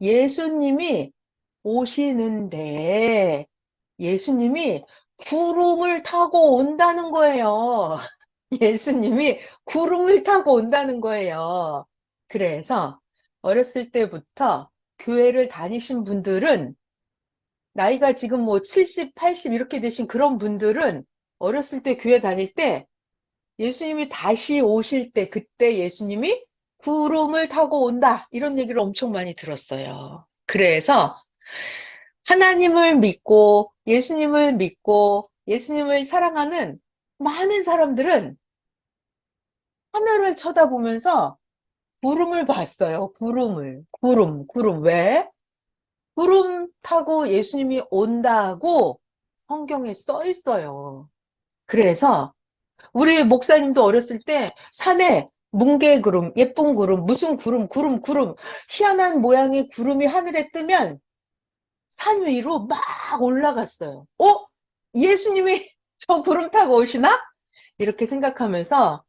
예수님이 오시는데 예수님이 구름을 타고 온다는 거예요. 예수님이 구름을 타고 온다는 거예요. 그래서 어렸을 때부터 교회를 다니신 분들은 나이가 지금 뭐 70, 80 이렇게 되신 그런 분들은 어렸을 때 교회 다닐 때 예수님이 다시 오실 때 그때 예수님이 구름을 타고 온다 이런 얘기를 엄청 많이 들었어요. 그래서 하나님을 믿고 예수님을 사랑하는 많은 사람들은 하늘을 쳐다보면서 구름을 봤어요. 구름. 왜? 구름 타고 예수님이 온다고 성경에 써 있어요. 그래서 우리 목사님도 어렸을 때 산에 뭉게구름, 예쁜 구름, 무슨 구름, 희한한 모양의 구름이 하늘에 뜨면 산 위로 막 올라갔어요. 예수님이 저 구름 타고 오시나? 이렇게 생각하면서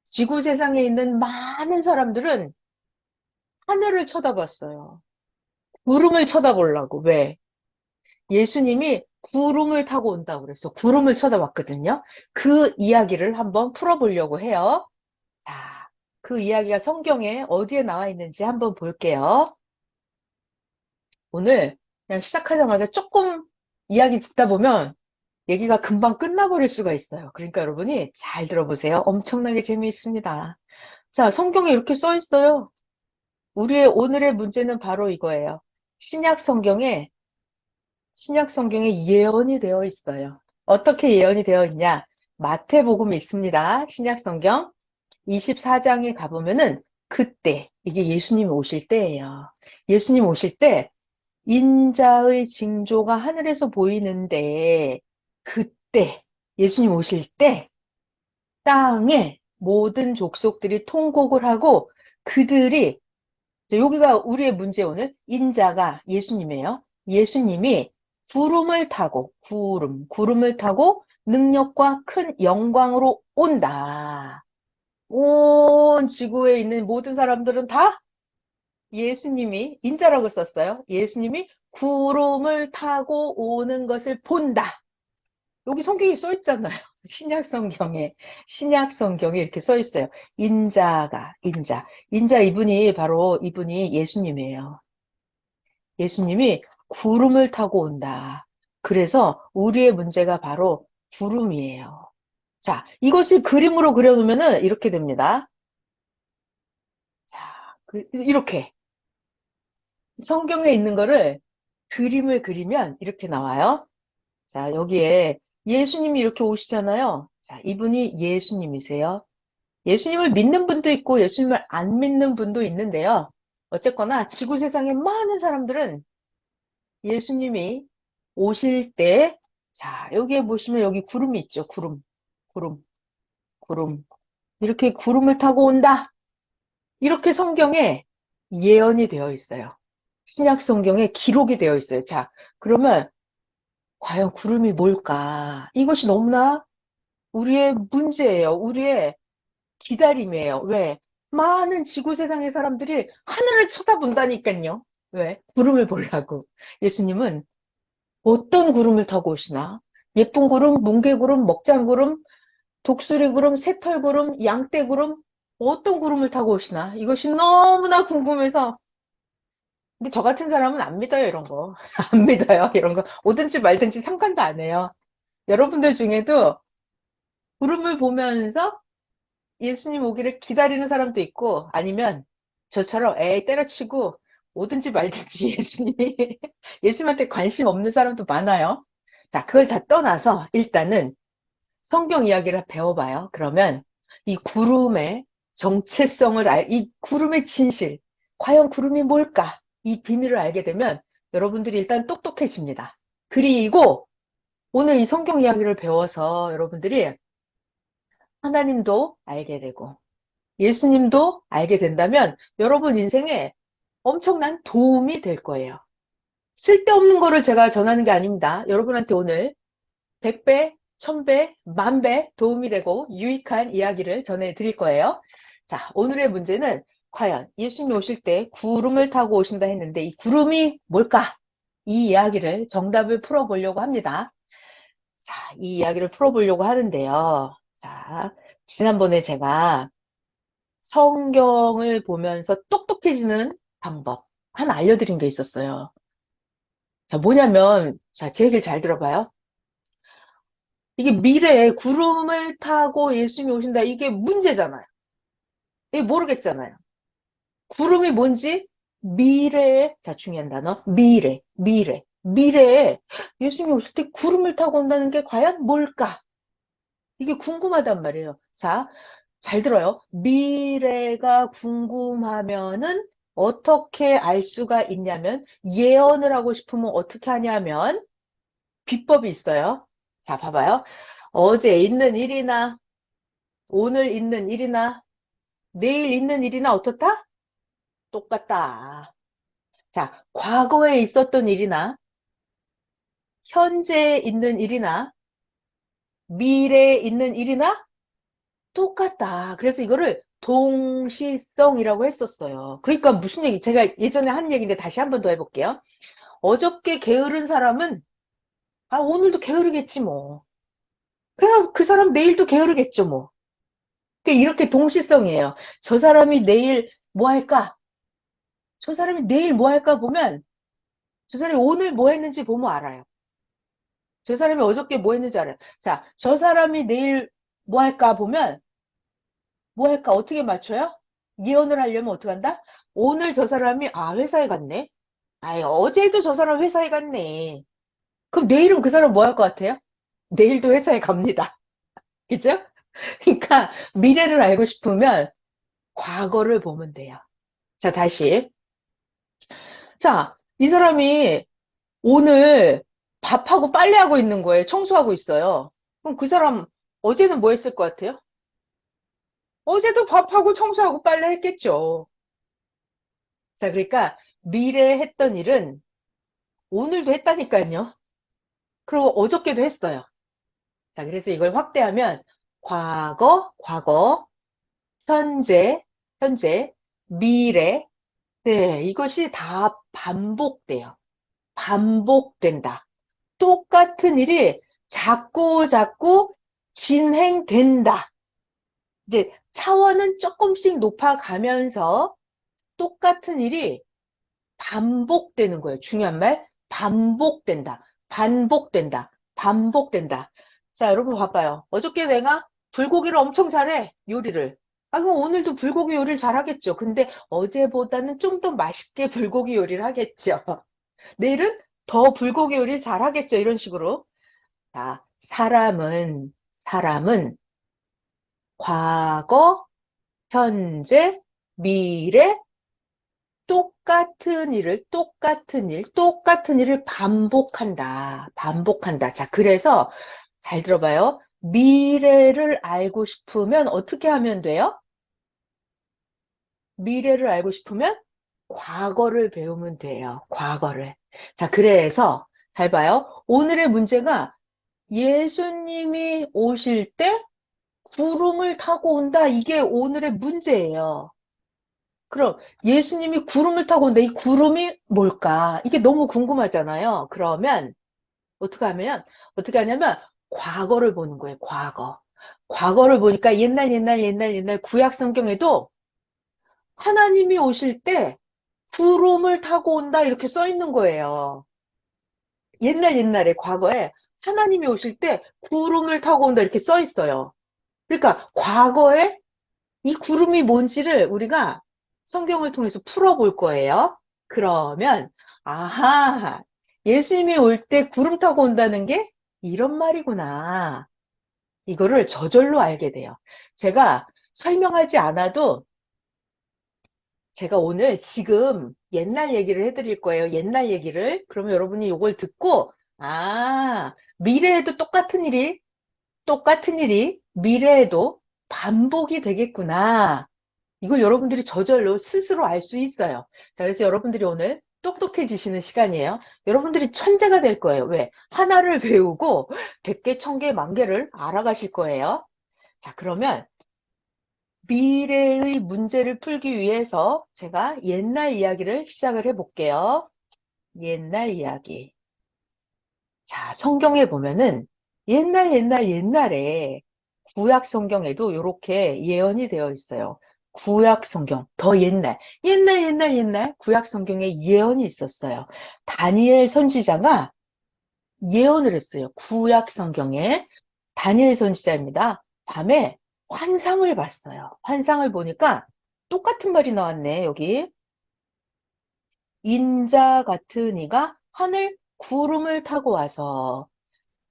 지구 세상에 있는 많은 사람들은 하늘을 쳐다봤어요. 구름을 쳐다보려고. 왜? 예수님이 구름을 타고 온다고 그랬어. 구름을 쳐다봤거든요. 그 이야기를 한번 풀어보려고 해요. 자, 그 이야기가 성경에 어디에 나와 있는지 한번 볼게요. 오늘 그냥 시작하자마자 조금 이야기 듣다 보면 얘기가 금방 끝나버릴 수가 있어요. 그러니까 여러분이 잘 들어보세요. 엄청나게 재미있습니다. 자, 성경에 이렇게 써 있어요. 우리의 오늘의 문제는 바로 이거예요. 신약 성경에, 신약 성경에 예언이 되어 있어요. 어떻게 예언이 되어 있냐? 마태복음에 있습니다. 신약 성경 24장에 가보면은 그때, 이게 예수님 오실 때예요. 예수님 오실 때 인자의 징조가 하늘에서 보이는데 그때 예수님 오실 때 땅에 모든 족속들이 통곡을 하고 그들이 여기가 우리의 문제 오늘 인자가 예수님이에요. 예수님이 구름을 타고 구름을 타고 능력과 큰 영광으로 온다. 온 지구에 있는 모든 사람들은 다 예수님이 인자라고 썼어요. 예수님이 구름을 타고 오는 것을 본다. 여기 성경에 써 있잖아요. 신약 성경에 이렇게 써 있어요. 인자 이분이 예수님이에요. 예수님이 구름을 타고 온다. 그래서 우리의 문제가 바로 구름이에요. 자, 이것을 그림으로 그려놓으면 이렇게 됩니다. 자, 이렇게 성경에 있는 거를 그림을 그리면 이렇게 나와요. 자, 여기에 예수님이 이렇게 오시잖아요. 자, 이분이 예수님이세요. 예수님을 믿는 분도 있고 예수님을 안 믿는 분도 있는데요. 어쨌거나 지구 세상의 많은 사람들은 예수님이 오실 때, 자, 여기에 보시면 여기 구름이 있죠. 구름, 구름. 이렇게 구름을 타고 온다. 이렇게 성경에 예언이 되어 있어요. 신약 성경에 기록이 되어 있어요. 자, 그러면 과연 구름이 뭘까? 이것이 너무나 우리의 문제예요. 우리의 기다림이에요. 왜? 많은 지구 세상의 사람들이 하늘을 쳐다본다니까요. 왜? 구름을 보려고. 예수님은 어떤 구름을 타고 오시나? 예쁜 구름, 뭉게구름, 먹장구름, 독수리구름, 새털구름, 양떼구름, 어떤 구름을 타고 오시나? 이것이 너무나 궁금해서. 근데 저 같은 사람은 안 믿어요, 이런 거. 안 믿어요, 이런 거. 오든지 말든지 상관도 안 해요. 여러분들 중에도 구름을 보면서 예수님 오기를 기다리는 사람도 있고 아니면 저처럼 에이 때려치고 오든지 말든지 예수님한테 관심 없는 사람도 많아요. 자, 그걸 다 떠나서 일단은 성경 이야기를 배워봐요. 그러면 이 구름의 정체성을 이 구름의 진실, 과연 구름이 뭘까? 이 비밀을 알게 되면 여러분들이 일단 똑똑해집니다. 그리고 오늘 이 성경 이야기를 배워서 여러분들이 하나님도 알게 되고 예수님도 알게 된다면 여러분 인생에 엄청난 도움이 될 거예요. 쓸데없는 거를 제가 전하는 게 아닙니다. 여러분한테 오늘 100배, 1000배, 만배 도움이 되고 유익한 이야기를 전해드릴 거예요. 자, 오늘의 문제는 과연 예수님이 오실 때 구름을 타고 오신다 했는데 이 구름이 뭘까? 이 이야기를 정답을 풀어보려고 합니다. 자, 이 이야기를 풀어보려고 하는데요. 자, 지난번에 제가 성경을 보면서 똑똑해지는 방법 하나 알려드린 게 있었어요. 자, 뭐냐면, 자, 제 얘기를 잘 들어봐요. 이게 미래에 구름을 타고 예수님이 오신다. 이게 문제잖아요. 이게 모르겠잖아요. 구름이 뭔지 미래에, 자, 중요한 단어, 미래에 예수님이 오실 때 구름을 타고 온다는 게 과연 뭘까? 이게 궁금하단 말이에요. 자, 잘 들어요. 미래가 궁금하면은 어떻게 알 수가 있냐면 예언을 하고 싶으면 어떻게 하냐면 비법이 있어요. 자, 봐봐요. 어제 있는 일이나 오늘 있는 일이나 내일 있는 일이나 어떻다? 똑같다. 자, 과거에 있었던 일이나 현재에 있는 일이나 미래에 있는 일이나 똑같다. 그래서 이거를 동시성이라고 했었어요. 그러니까 무슨 얘기, 제가 예전에 한 얘기인데 다시 한 번 더 해볼게요. 어저께 게으른 사람은, 아, 오늘도 게으르겠지, 뭐. 그냥 그 사람 내일도 게으르겠죠, 뭐. 그러니까 이렇게 동시성이에요. 저 사람이 내일 뭐 할까? 저 사람이 내일 뭐 할까 보면, 저 사람이 오늘 뭐 했는지 보면 알아요. 저 사람이 어저께 뭐 했는지 알아요. 자, 저 사람이 내일 뭐 할까 보면, 뭐 할까? 어떻게 맞춰요? 예언을 하려면 어떻게 한다? 오늘 저 사람이, 아, 회사에 갔네? 아이, 어제도 저 사람 회사에 갔네. 그럼 내일은 그 사람 뭐 할 것 같아요? 내일도 회사에 갑니다. 그죠? 그러니까 미래를 알고 싶으면 과거를 보면 돼요. 자, 다시. 자, 이 사람이 오늘 밥하고 빨래하고 있는 거예요. 청소하고 있어요. 그럼 그 사람 어제는 뭐 했을 것 같아요? 어제도 밥하고 청소하고 빨래 했겠죠. 자, 그러니까 미래에 했던 일은 오늘도 했다니까요. 그리고 어저께도 했어요. 자, 그래서 이걸 확대하면 과거, 현재, 미래. 네, 이것이 다 반복돼요. 반복된다. 똑같은 일이 자꾸 진행된다. 이제 차원은 조금씩 높아가면서 똑같은 일이 반복되는 거예요. 중요한 말, 반복된다. 자, 여러분 봐봐요. 어저께 내가 불고기를 엄청 잘해, 요리를. 아, 그럼 오늘도 불고기 요리를 잘하겠죠. 근데 어제보다는 좀 더 맛있게 불고기 요리를 하겠죠. 내일은 더 불고기 요리를 잘하겠죠. 이런 식으로. 자, 사람은 과거, 현재, 미래, 똑같은 일을 반복한다. 자, 그래서 잘 들어봐요. 미래를 알고 싶으면 어떻게 하면 돼요? 미래를 알고 싶으면 과거를 배우면 돼요. 과거를. 자, 그래서 잘 봐요. 오늘의 문제가 예수님이 오실 때 구름을 타고 온다. 이게 오늘의 문제예요. 그럼 예수님이 구름을 타고 온다. 이 구름이 뭘까? 이게 너무 궁금하잖아요. 그러면 어떻게 하냐면 과거를 보는 거예요. 과거. 과거를 보니까 옛날 구약 성경에도 하나님이 오실 때 구름을 타고 온다 이렇게 써 있는 거예요. 옛날에 과거에 하나님이 오실 때 구름을 타고 온다 이렇게 써 있어요. 그러니까 과거에 이 구름이 뭔지를 우리가 성경을 통해서 풀어볼 거예요. 그러면, 아하, 예수님이 올 때 구름 타고 온다는 게 이런 말이구나. 이거를 저절로 알게 돼요. 제가 설명하지 않아도 제가 오늘 지금 옛날 얘기를 해드릴 거예요. 옛날 얘기를. 그러면 여러분이 이걸 듣고, 아, 미래에도 똑같은 일이 미래에도 반복이 되겠구나. 이걸 여러분들이 저절로 스스로 알 수 있어요. 자, 그래서 여러분들이 오늘 똑똑해지시는 시간이에요. 여러분들이 천재가 될 거예요. 왜? 하나를 배우고 100개, 1000개, 10,000개를 알아가실 거예요. 자, 그러면 미래의 문제를 풀기 위해서 제가 옛날 이야기를 시작을 해볼게요. 옛날 이야기. 자, 성경에 보면은 옛날에 구약 성경에도 이렇게 예언이 되어 있어요. 구약 성경, 더 옛날 구약 성경에 예언이 있었어요. 다니엘 선지자가 예언을 했어요. 구약 성경에 다니엘 선지자입니다. 밤에 환상을 봤어요. 환상을 보니까 똑같은 말이 나왔네, 여기. 인자 같은 이가 하늘 구름을 타고 와서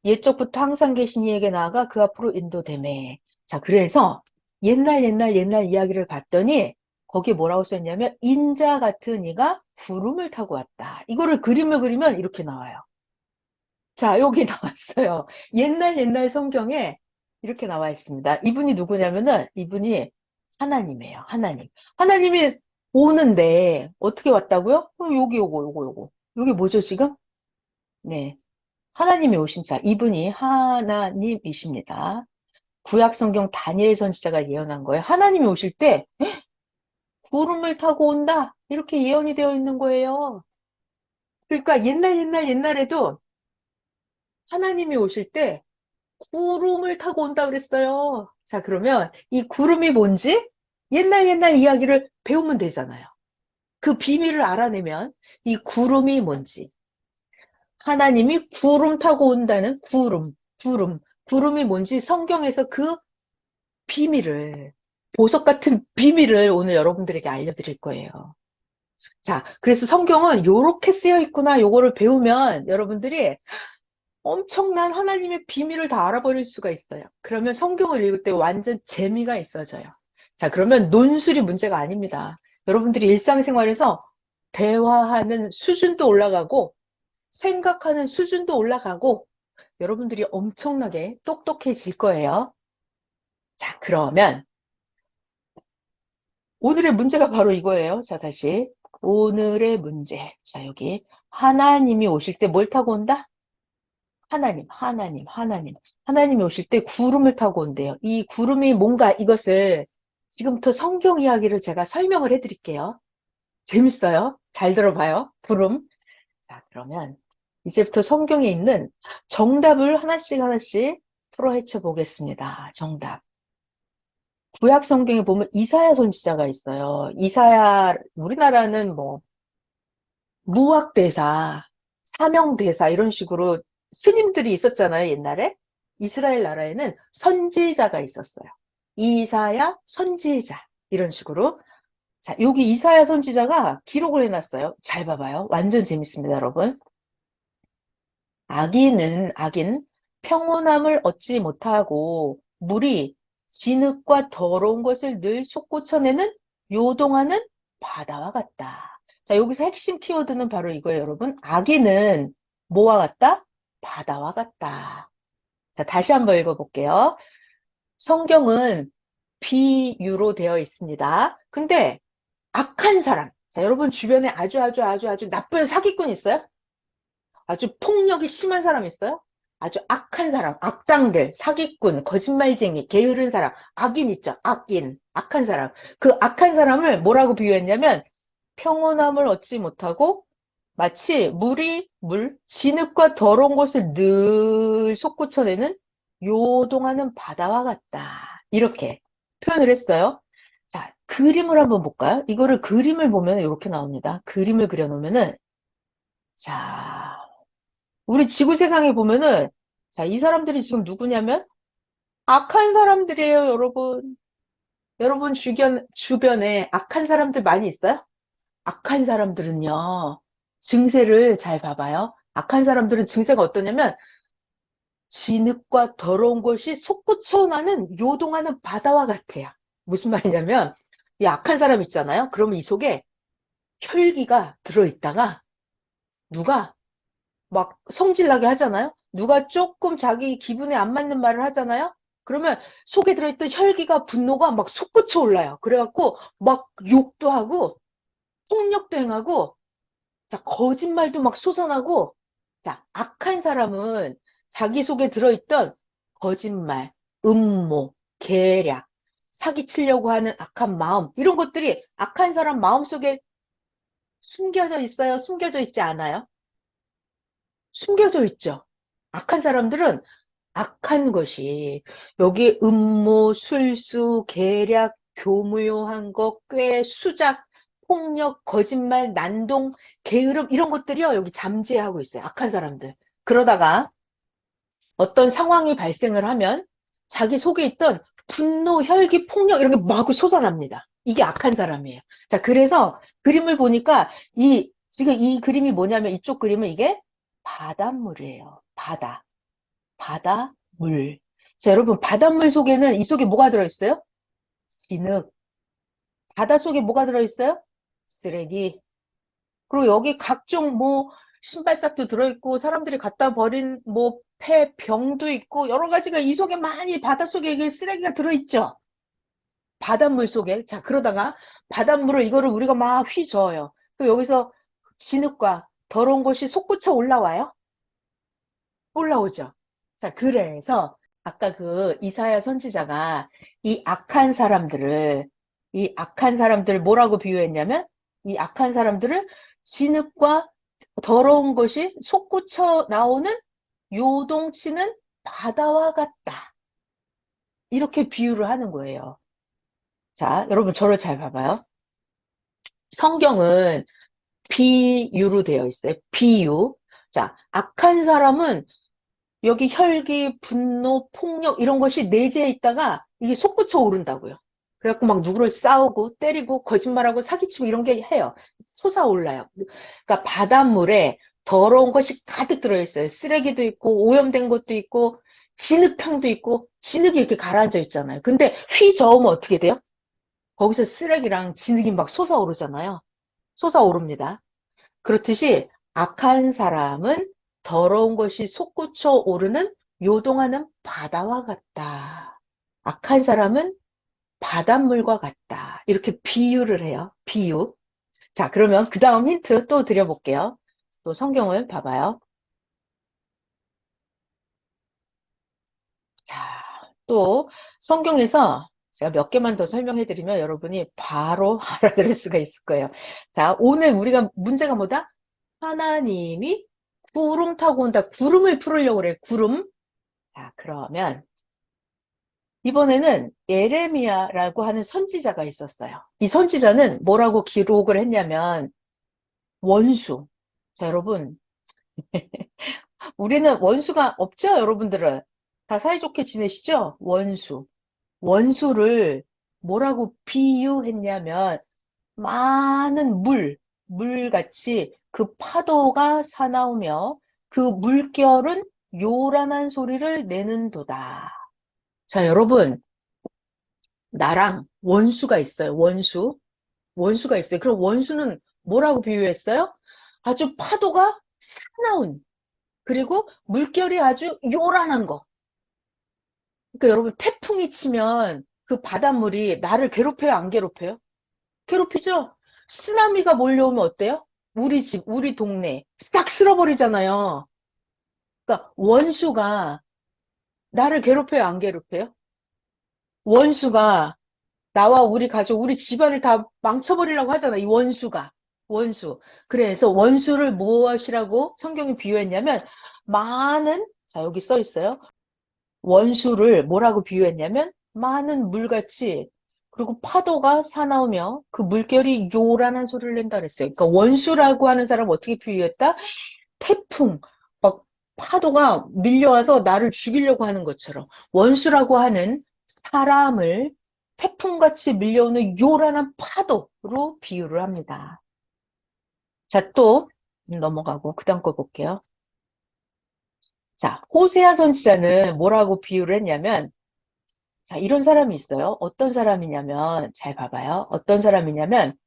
옛적부터 항상 계신 이에게 나아가 그 앞으로 인도되매. 자, 그래서 옛날 이야기를 봤더니 거기에 뭐라고 써있냐면 인자 같은 이가 구름을 타고 왔다. 이거를 그림을 그리면 이렇게 나와요. 자, 여기 나왔어요. 옛날 성경에 이렇게 나와 있습니다. 이분이 누구냐면은 이분이 하나님이에요. 하나님. 하나님이 오는데 어떻게 왔다고요? 여기 요거. 여기 뭐죠, 지금? 네. 하나님이 오신 자. 이분이 하나님이십니다. 구약 성경 다니엘 선지자가 예언한 거예요. 하나님이 오실 때 구름을 타고 온다. 이렇게 예언이 되어 있는 거예요. 그러니까 옛날에도 하나님이 오실 때 구름을 타고 온다 그랬어요. 자, 그러면 이 구름이 뭔지 옛날 이야기를 배우면 되잖아요. 그 비밀을 알아내면 이 구름이 뭔지. 하나님이 구름 타고 온다는 구름이 뭔지 성경에서 그 비밀을, 보석 같은 비밀을 오늘 여러분들에게 알려드릴 거예요. 자, 그래서 성경은 요렇게 쓰여 있구나. 요거를 배우면 여러분들이 엄청난 하나님의 비밀을 다 알아버릴 수가 있어요. 그러면 성경을 읽을 때 완전 재미가 있어져요. 자, 그러면 논술이 문제가 아닙니다. 여러분들이 일상생활에서 대화하는 수준도 올라가고, 생각하는 수준도 올라가고, 여러분들이 엄청나게 똑똑해질 거예요. 자, 그러면 오늘의 문제가 바로 이거예요. 자, 다시. 오늘의 문제. 자, 여기. 하나님이 오실 때 뭘 타고 온다? 하나님. 하나님이 오실 때 구름을 타고 온대요. 이 구름이 뭔가 이것을 지금부터 성경 이야기를 제가 설명을 해드릴게요. 재밌어요. 잘 들어봐요. 구름. 자, 그러면 이제부터 성경에 있는 정답을 하나씩 풀어 헤쳐 보겠습니다. 정답. 구약 성경에 보면 이사야 선지자가 있어요. 이사야, 우리나라는 뭐, 무학대사, 사명대사 이런 식으로 스님들이 있었잖아요, 옛날에. 이스라엘 나라에는 선지자가 있었어요. 이사야 선지자 이런 식으로. 자, 여기 이사야 선지자가 기록을 해놨어요. 잘 봐봐요. 완전 재밌습니다, 여러분. 악인 평온함을 얻지 못하고 물이 진흙과 더러운 것을 늘 솟구쳐내는 요동하는 바다와 같다. 자, 여기서 핵심 키워드는 바로 이거예요, 여러분. 악인은 뭐와 같다? 바다와 같다. 자, 다시 한번 읽어볼게요. 성경은 비유로 되어 있습니다. 근데 악한 사람. 자, 여러분 주변에 아주 나쁜 사기꾼 있어요? 아주 폭력이 심한 사람 있어요? 아주 악한 사람, 악당들, 사기꾼, 거짓말쟁이, 게으른 사람, 악인 있죠? 악인, 악한 사람. 그 악한 사람을 뭐라고 비유했냐면 평온함을 얻지 못하고 마치 진흙과 더러운 것을 늘 솟구쳐내는 요동하는 바다와 같다. 이렇게 표현을 했어요. 자, 그림을 한번 볼까요? 이거를 그림을 보면 이렇게 나옵니다. 그림을 그려놓으면은, 자, 우리 지구 세상에 보면은, 자, 이 사람들이 지금 누구냐면, 악한 사람들이에요, 여러분. 여러분 주변에 악한 사람들 많이 있어요? 악한 사람들은요, 증세를 잘 봐봐요. 악한 사람들은 증세가 어떠냐면, 진흙과 더러운 것이 솟구쳐 나는 요동하는 바다와 같아요. 무슨 말이냐면, 이 악한 사람 있잖아요? 그러면 이 속에 혈기가 들어있다가, 누가 막 성질나게 하잖아요? 누가 조금 자기 기분에 안 맞는 말을 하잖아요? 그러면 속에 들어있던 혈기가, 분노가 막 솟구쳐 올라요. 그래갖고 막 욕도 하고, 폭력도 행하고, 자, 거짓말도 막 솟아나고, 자, 악한 사람은 자기 속에 들어있던 거짓말, 음모, 계략, 사기치려고 하는 악한 마음, 이런 것들이 악한 사람 마음속에 숨겨져 있어요? 숨겨져 있지 않아요? 숨겨져 있죠. 악한 사람들은 악한 것이 여기 음모, 술수, 계략, 교무요한 것, 꾀, 수작, 폭력, 거짓말, 난동, 게으름 이런 것들이요. 여기 잠재하고 있어요. 악한 사람들. 그러다가 어떤 상황이 발생을 하면 자기 속에 있던 분노, 혈기, 폭력 이런 게 마구 솟아납니다. 이게 악한 사람이에요. 자, 그래서 그림을 보니까 지금 이 그림이 뭐냐면 이쪽 그림은 이게 바닷물이에요. 바닷물. 자, 여러분, 바닷물 속에는 이 속에 뭐가 들어있어요? 진흙. 바다 속에 뭐가 들어있어요? 쓰레기. 그리고 여기 각종 뭐 신발짝도 들어있고 사람들이 갖다 버린 뭐 병도 있고 여러 가지가 이 속에 많이 바닷속에 이게 쓰레기가 들어있죠. 바닷물 속에. 자, 그러다가 바닷물을 이거를 우리가 막 휘저어요. 또 여기서 진흙과 더러운 것이 솟구쳐 올라와요. 올라오죠. 자, 그래서 아까 그 이사야 선지자가 이 악한 사람들을 이 악한 사람들을 뭐라고 비유했냐면 이 악한 사람들을 진흙과 더러운 것이 솟구쳐 나오는 요동치는 바다와 같다. 이렇게 비유를 하는 거예요. 자, 여러분 저를 잘 봐봐요. 성경은 비유로 되어 있어요. 비유. 자, 악한 사람은 여기 혈기, 분노, 폭력 이런 것이 내재해 있다가 이게 솟구쳐 오른다고요. 그래갖고 막 누구를 싸우고 때리고 거짓말하고 사기치고 이런 게 해요. 솟아올라요. 그러니까 바닷물에 더러운 것이 가득 들어있어요. 쓰레기도 있고 오염된 것도 있고 진흙탕도 있고 진흙이 이렇게 가라앉아 있잖아요. 근데 휘 저으면 어떻게 돼요? 거기서 쓰레기랑 진흙이 막 솟아오르잖아요. 솟아오릅니다. 그렇듯이 악한 사람은 더러운 것이 솟구쳐 오르는 요동하는 바다와 같다. 악한 사람은 바닷물과 같다. 이렇게 비유를 해요. 비유. 자, 그러면 그 다음 힌트 또 드려볼게요. 또 성경을 봐봐요. 자, 또 성경에서 제가 몇 개만 더 설명해 드리면 여러분이 바로 알아들을 수가 있을 거예요. 자, 오늘 우리가 문제가 뭐다? 하나님이 구름 타고 온다. 구름을 풀으려고 그래. 구름. 자, 그러면 이번에는 예레미야라고 하는 선지자가 있었어요. 이 선지자는 뭐라고 기록을 했냐면 원수. 자, 여러분, 우리는 원수가 없죠, 여러분들은. 다 사이좋게 지내시죠? 원수. 원수를 뭐라고 비유했냐면 많은 물같이 그 파도가 사나우며 그 물결은 요란한 소리를 내는도다. 자, 여러분, 나랑 원수가 있어요. 원수가 있어요. 그럼 원수는 뭐라고 비유했어요? 아주 파도가 사나운, 그리고 물결이 아주 요란한 거. 그러니까 여러분, 태풍이 치면 그 바닷물이 나를 괴롭혀요, 안 괴롭혀요? 괴롭히죠? 쓰나미가 몰려오면 어때요? 우리 집, 우리 동네 싹 쓸어버리잖아요. 그러니까 원수가 나를 괴롭혀요, 안 괴롭혀요? 원수가 나와 우리 가족, 우리 집안을 다 망쳐버리려고 하잖아, 이 원수가. 원수. 그래서 원수를 무엇이라고 성경이 비유했냐면 많은, 자, 여기 써 있어요. 원수를 뭐라고 비유했냐면 많은 물같이 그리고 파도가 사나우며 그 물결이 요란한 소리를 낸다 그랬어요. 그러니까 원수라고 하는 사람 어떻게 비유했다? 태풍, 막 파도가 밀려와서 나를 죽이려고 하는 것처럼 원수라고 하는 사람을 태풍같이 밀려오는 요란한 파도로 비유를 합니다. 자, 또 넘어가고 그다음 거 볼게요. 자, 호세아 선지자는 뭐라고 비유를 했냐면 자, 이런 사람이 있어요. 어떤 사람이냐면, 잘 봐봐요. 어떤 사람이냐면,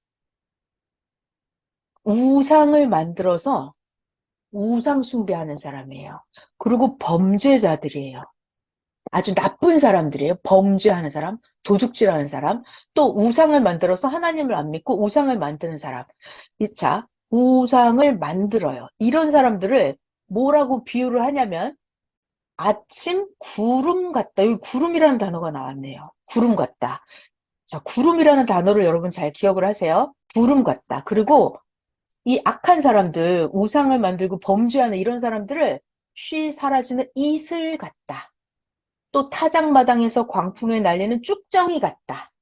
우상을 만들어서 우상 숭배하는 사람이에요. 그리고 범죄자들이에요. 아주 나쁜 사람들이에요. 범죄하는 사람, 도둑질하는 사람, 또 우상을 만들어서 하나님을 안 믿고 우상을 만드는 사람. 자, 우상을 만들어요. 이런 사람들을 뭐라고 비유를 하냐면, 아침 구름 같다. 여기 구름이라는 단어가 나왔네요. 구름 같다. 자, 구름이라는 단어를 여러분 잘 기억을 하세요. 구름 같다. 그리고 이 악한 사람들, 우상을 만들고 범죄하는 이런 사람들을 쉬 사라지는 이슬 같다. 또 타작마당에서 광풍에 날리는 쭉정이 같다.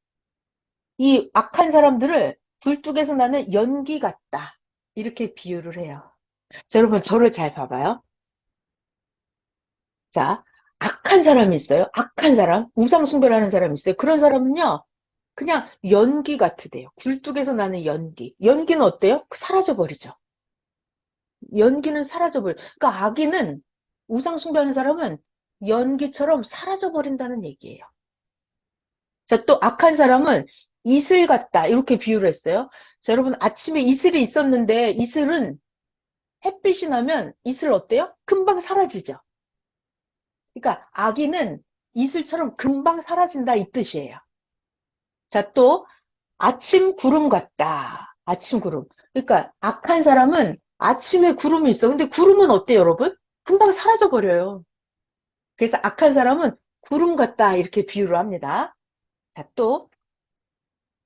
이 악한 사람들을 굴뚝에서 나는 연기 같다. 이렇게 비유를 해요. 자, 여러분 저를 잘 봐봐요. 자, 악한 사람이 있어요. 악한 사람, 우상숭배하는 사람이 있어요. 그런 사람은요, 그냥 연기 같으대요. 굴뚝에서 나는 연기. 연기는 어때요? 사라져버리죠. 연기는 사라져버려. 그러니까 악인은, 우상숭배하는 사람은 연기처럼 사라져버린다는 얘기예요. 자, 또 악한 사람은 이슬 같다. 이렇게 비유를 했어요. 자, 여러분 아침에 이슬이 있었는데 이슬은 햇빛이 나면 이슬 어때요? 금방 사라지죠. 그러니까 악인은 이슬처럼 금방 사라진다 이 뜻이에요. 자, 또 아침 구름 같다. 아침 구름. 그러니까 악한 사람은 아침에 구름이 있어. 근데 구름은 어때요, 여러분? 금방 사라져 버려요. 그래서 악한 사람은 구름 같다 이렇게 비유를 합니다. 자, 또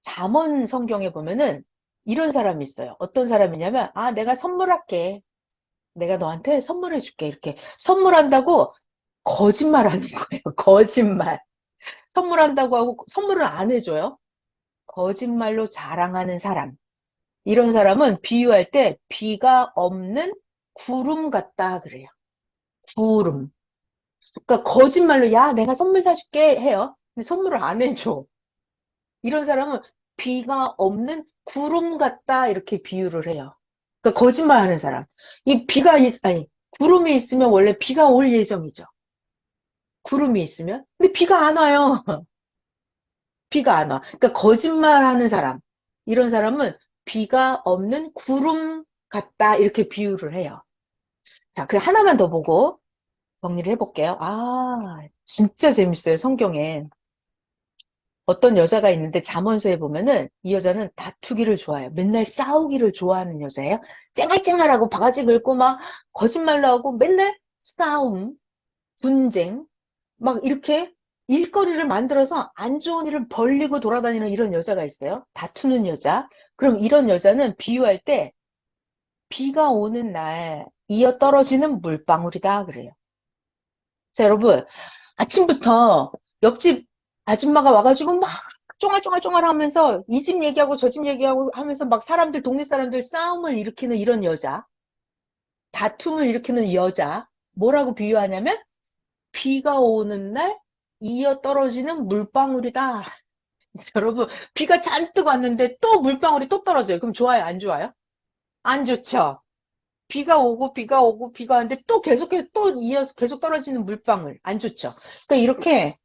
잠언 성경에 보면은 이런 사람이 있어요. 어떤 사람이냐면 아, 내가 선물할게. 내가 너한테 선물해줄게. 이렇게 선물한다고 거짓말하는 거예요. 거짓말. 선물한다고 하고 선물을 안 해줘요. 거짓말로 자랑하는 사람. 이런 사람은 비유할 때 비가 없는 구름 같다 그래요. 구름. 그러니까 거짓말로 야, 내가 선물 사줄게 해요. 근데 선물을 안 해줘. 이런 사람은 비가 없는 구름 같다 이렇게 비유를 해요. 그러니까 거짓말하는 사람. 이 아니 구름이 있으면 원래 비가 올 예정이죠. 구름이 있으면. 근데 비가 안 와요. 비가 안 와. 그러니까 거짓말하는 사람. 이런 사람은 비가 없는 구름 같다 이렇게 비유를 해요. 자, 그 하나만 더 보고 정리를 해볼게요. 아, 진짜 재밌어요, 성경에. 어떤 여자가 있는데 잠언서에 보면은 이 여자는 다투기를 좋아해요. 맨날 싸우기를 좋아하는 여자예요. 쨍알쨍알하고 바가지 긁고 막 거짓말로 하고 맨날 싸움, 분쟁, 막 이렇게 일거리를 만들어서 안 좋은 일을 벌리고 돌아다니는 이런 여자가 있어요. 다투는 여자. 그럼 이런 여자는 비유할 때 비가 오는 날 이어 떨어지는 물방울이다 그래요. 자, 여러분, 아침부터 옆집 아줌마가 와가지고 막 쫑알쫑알쫑알 하면서 이 집 얘기하고 저 집 얘기하고 하면서 막 사람들, 동네 사람들 싸움을 일으키는 이런 여자, 다툼을 일으키는 여자, 뭐라고 비유하냐면 비가 오는 날 이어 떨어지는 물방울이다. 여러분, 비가 잔뜩 왔는데 또 물방울이 또 떨어져요. 그럼 좋아요? 안 좋아요? 안 좋죠? 비가 오고 비가 오고 비가 왔는데 또 계속해서 또 이어서 계속 떨어지는 물방울. 안 좋죠? 그러니까 이렇게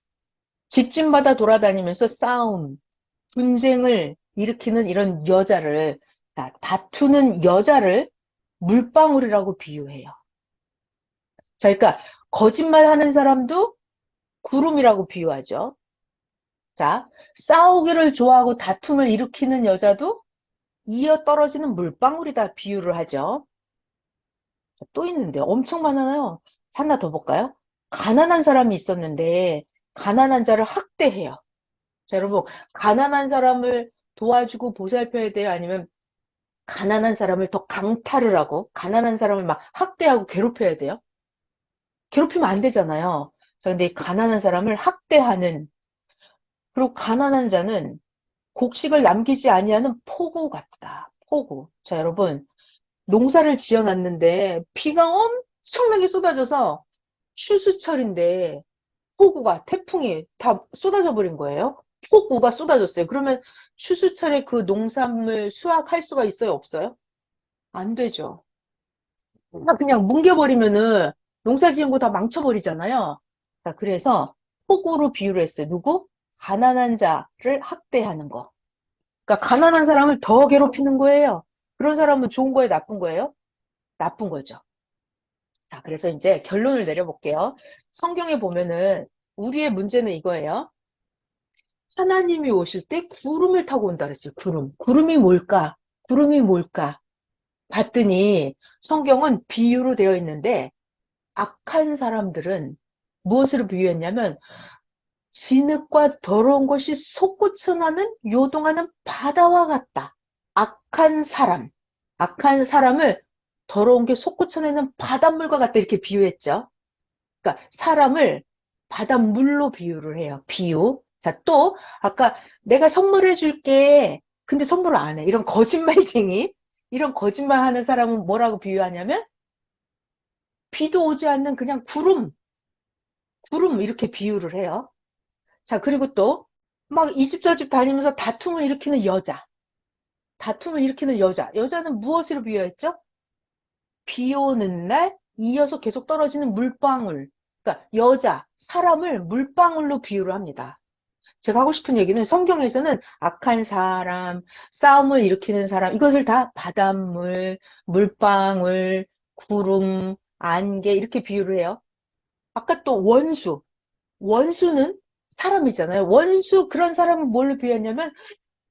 집집마다 돌아다니면서 싸움, 분쟁을 일으키는 이런 여자를, 다투는 여자를 물방울이라고 비유해요. 자, 그러니까 거짓말하는 사람도 구름이라고 비유하죠. 자, 싸우기를 좋아하고 다툼을 일으키는 여자도 이어 떨어지는 물방울이다 비유를 하죠. 또 있는데 엄청 많아요. 하나 더 볼까요? 가난한 사람이 있었는데 가난한 자를 학대해요. 자, 여러분, 가난한 사람을 도와주고 보살펴야 돼요? 아니면 가난한 사람을 더 강탈을 하고, 가난한 사람을 막 학대하고 괴롭혀야 돼요? 괴롭히면 안 되잖아요. 자, 근데 이 가난한 사람을 학대하는, 그리고 가난한 자는 곡식을 남기지 아니하는 폭우 같다. 폭우. 자, 여러분, 농사를 지어놨는데 비가 엄청나게 쏟아져서 추수철인데 폭우가, 태풍이 다 쏟아져 버린 거예요. 폭우가 쏟아졌어요. 그러면 추수철에 그 농산물 수확할 수가 있어요? 없어요? 안 되죠. 그냥 뭉개버리면은 농사 지은 거 다 망쳐버리잖아요. 자, 그래서 폭우로 비유를 했어요. 누구? 가난한 자를 학대하는 거. 그러니까 가난한 사람을 더 괴롭히는 거예요. 그런 사람은 좋은 거예요? 나쁜 거예요? 나쁜 거죠. 자, 그래서 이제 결론을 내려볼게요. 성경에 보면은 우리의 문제는 이거예요. 하나님이 오실 때 구름을 타고 온다 그랬어요. 구름. 구름이 뭘까? 구름이 뭘까? 봤더니 성경은 비유로 되어 있는데 악한 사람들은 무엇으로 비유했냐면 진흙과 더러운 것이 솟구쳐 나는 요동하는 바다와 같다. 악한 사람, 악한 사람을 더러운 게 솟구쳐내는 바닷물과 같다 이렇게 비유했죠. 그러니까 사람을 바닷물로 비유를 해요. 비유. 자, 또 아까 내가 선물해 줄게. 근데 선물을 안 해. 이런 거짓말쟁이, 이런 거짓말하는 사람은 뭐라고 비유하냐면 비도 오지 않는 그냥 구름 이렇게 비유를 해요. 자, 그리고 또 막 이 집 저 집 다니면서 다툼을 일으키는 여자. 다툼을 일으키는 여자. 여자는 무엇으로 비유했죠? 비 오는 날 이어서 계속 떨어지는 물방울. 그러니까 여자, 사람을 물방울로 비유를 합니다. 제가 하고 싶은 얘기는 성경에서는 악한 사람, 싸움을 일으키는 사람, 이것을 다 바닷물, 물방울, 구름, 안개 이렇게 비유를 해요. 아까 또 원수, 원수는 사람이잖아요. 원수 그런 사람을 뭘로 비유했냐면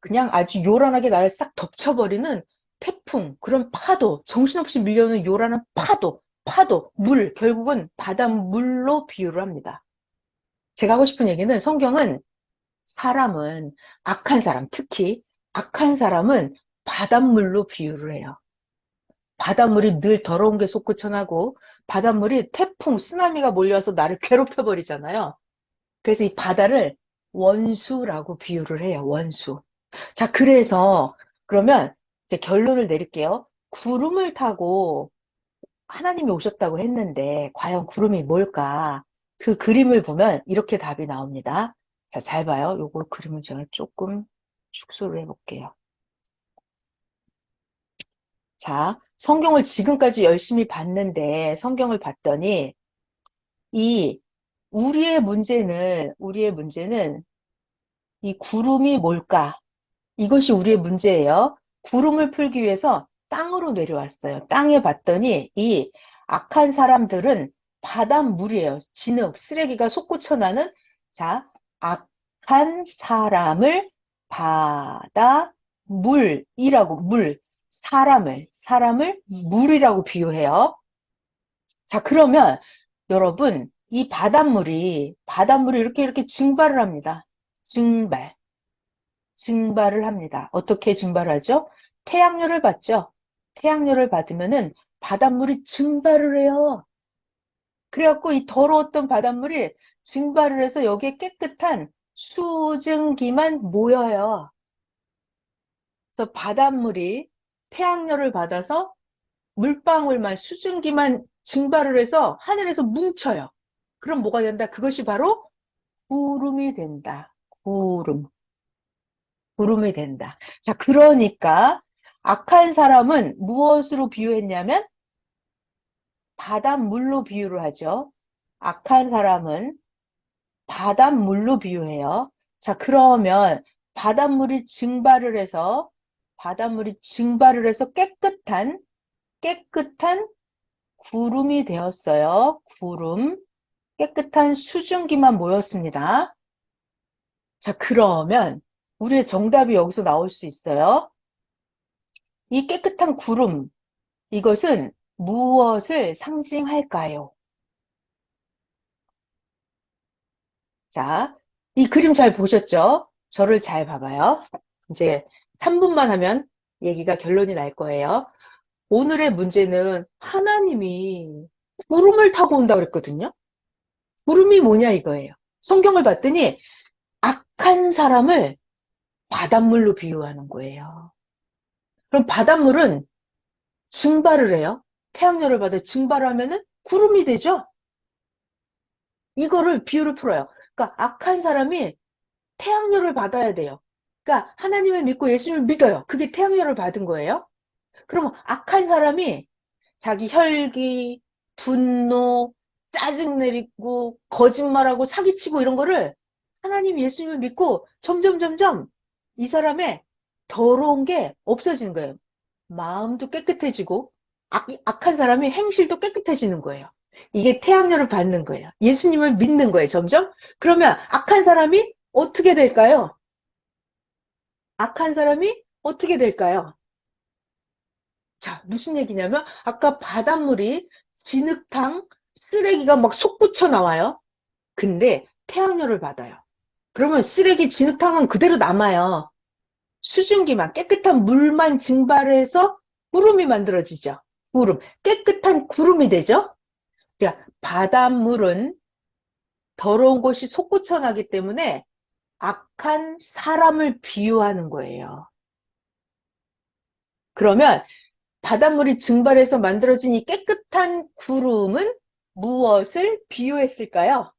그냥 아주 요란하게 나를 싹 덮쳐버리는 태풍, 그런 파도, 정신없이 밀려오는 요란한 파도, 물, 결국은 바닷물로 비유를 합니다. 제가 하고 싶은 얘기는 성경은 사람은 악한 사람, 특히 악한 사람은 바닷물로 비유를 해요. 바닷물이 늘 더러운 게 솟구쳐나고 바닷물이 태풍, 쓰나미가 몰려와서 나를 괴롭혀 버리잖아요. 그래서 이 바다를 원수라고 비유를 해요. 원수. 자, 그래서 그러면 이제 결론을 내릴게요. 구름을 타고 하나님이 오셨다고 했는데 과연 구름이 뭘까? 그 그림을 보면 이렇게 답이 나옵니다. 자, 잘 봐요. 요거 그림을 제가 조금 축소를 해볼게요. 자, 성경을 지금까지 열심히 봤는데 성경을 봤더니 이 우리의 문제는 이 구름이 뭘까? 이것이 우리의 문제예요. 구름을 풀기 위해서 땅으로 내려왔어요. 땅에 봤더니 이 악한 사람들은 바닷물이에요. 진흙, 쓰레기가 솟구쳐 나는 자, 악한 사람을 바다물이라고 사람을 물이라고 비유해요. 자, 그러면 여러분 이 바닷물이 이렇게 증발을 합니다. 증발. 증발을 합니다. 어떻게 증발하죠? 태양열을 받죠. 태양열을 받으면은 바닷물이 증발을 해요. 그래갖고 이 더러웠던 바닷물이 증발을 해서 여기에 깨끗한 수증기만 모여요. 그래서 바닷물이 태양열을 받아서 물방울만 수증기만 증발을 해서 하늘에서 뭉쳐요. 그럼 뭐가 된다? 그것이 바로 구름이 된다. 구름이 된다. 자, 그러니까 악한 사람은 무엇으로 비유했냐면 바닷물로 비유를 하죠. 악한 사람은 바닷물로 비유해요. 자, 그러면 바닷물이 증발을 해서 깨끗한 구름이 되었어요. 구름. 깨끗한 수증기만 모였습니다. 자, 그러면 우리의 정답이 여기서 나올 수 있어요. 이 깨끗한 구름, 이것은 무엇을 상징할까요? 자, 이 그림 잘 보셨죠? 저를 잘 봐봐요. 이제 3분만 하면 얘기가 결론이 날 거예요. 오늘의 문제는 하나님이 구름을 타고 온다 그랬거든요. 구름이 뭐냐 이거예요. 성경을 봤더니 악한 사람을 바닷물로 비유하는 거예요. 그럼 바닷물은 증발을 해요. 태양열을 받아 증발을 하면은 구름이 되죠. 이거를 비유를 풀어요. 그러니까 악한 사람이 태양열을 받아야 돼요. 그러니까 하나님을 믿고 예수님을 믿어요. 그게 태양열을 받은 거예요. 그러면 악한 사람이 자기 혈기, 분노, 짜증 내리고 거짓말하고 사기치고 이런 거를 하나님 예수님을 믿고 점점 이 사람의 더러운 게 없어지는 거예요. 마음도 깨끗해지고 악한 사람이 행실도 깨끗해지는 거예요. 이게 태양열을 받는 거예요. 예수님을 믿는 거예요, 점점. 그러면 악한 사람이 어떻게 될까요? 악한 사람이 어떻게 될까요? 자, 무슨 얘기냐면 아까 바닷물이 진흙탕 쓰레기가 막 솟구쳐 나와요. 근데 태양열을 받아요. 그러면 쓰레기 진흙탕은 그대로 남아요. 수증기만, 깨끗한 물만 증발해서 구름이 만들어지죠. 구름. 깨끗한 구름이 되죠. 자, 바닷물은 더러운 곳이 솟구쳐 나기 때문에 악한 사람을 비유하는 거예요. 그러면 바닷물이 증발해서 만들어진 이 깨끗한 구름은 무엇을 비유했을까요?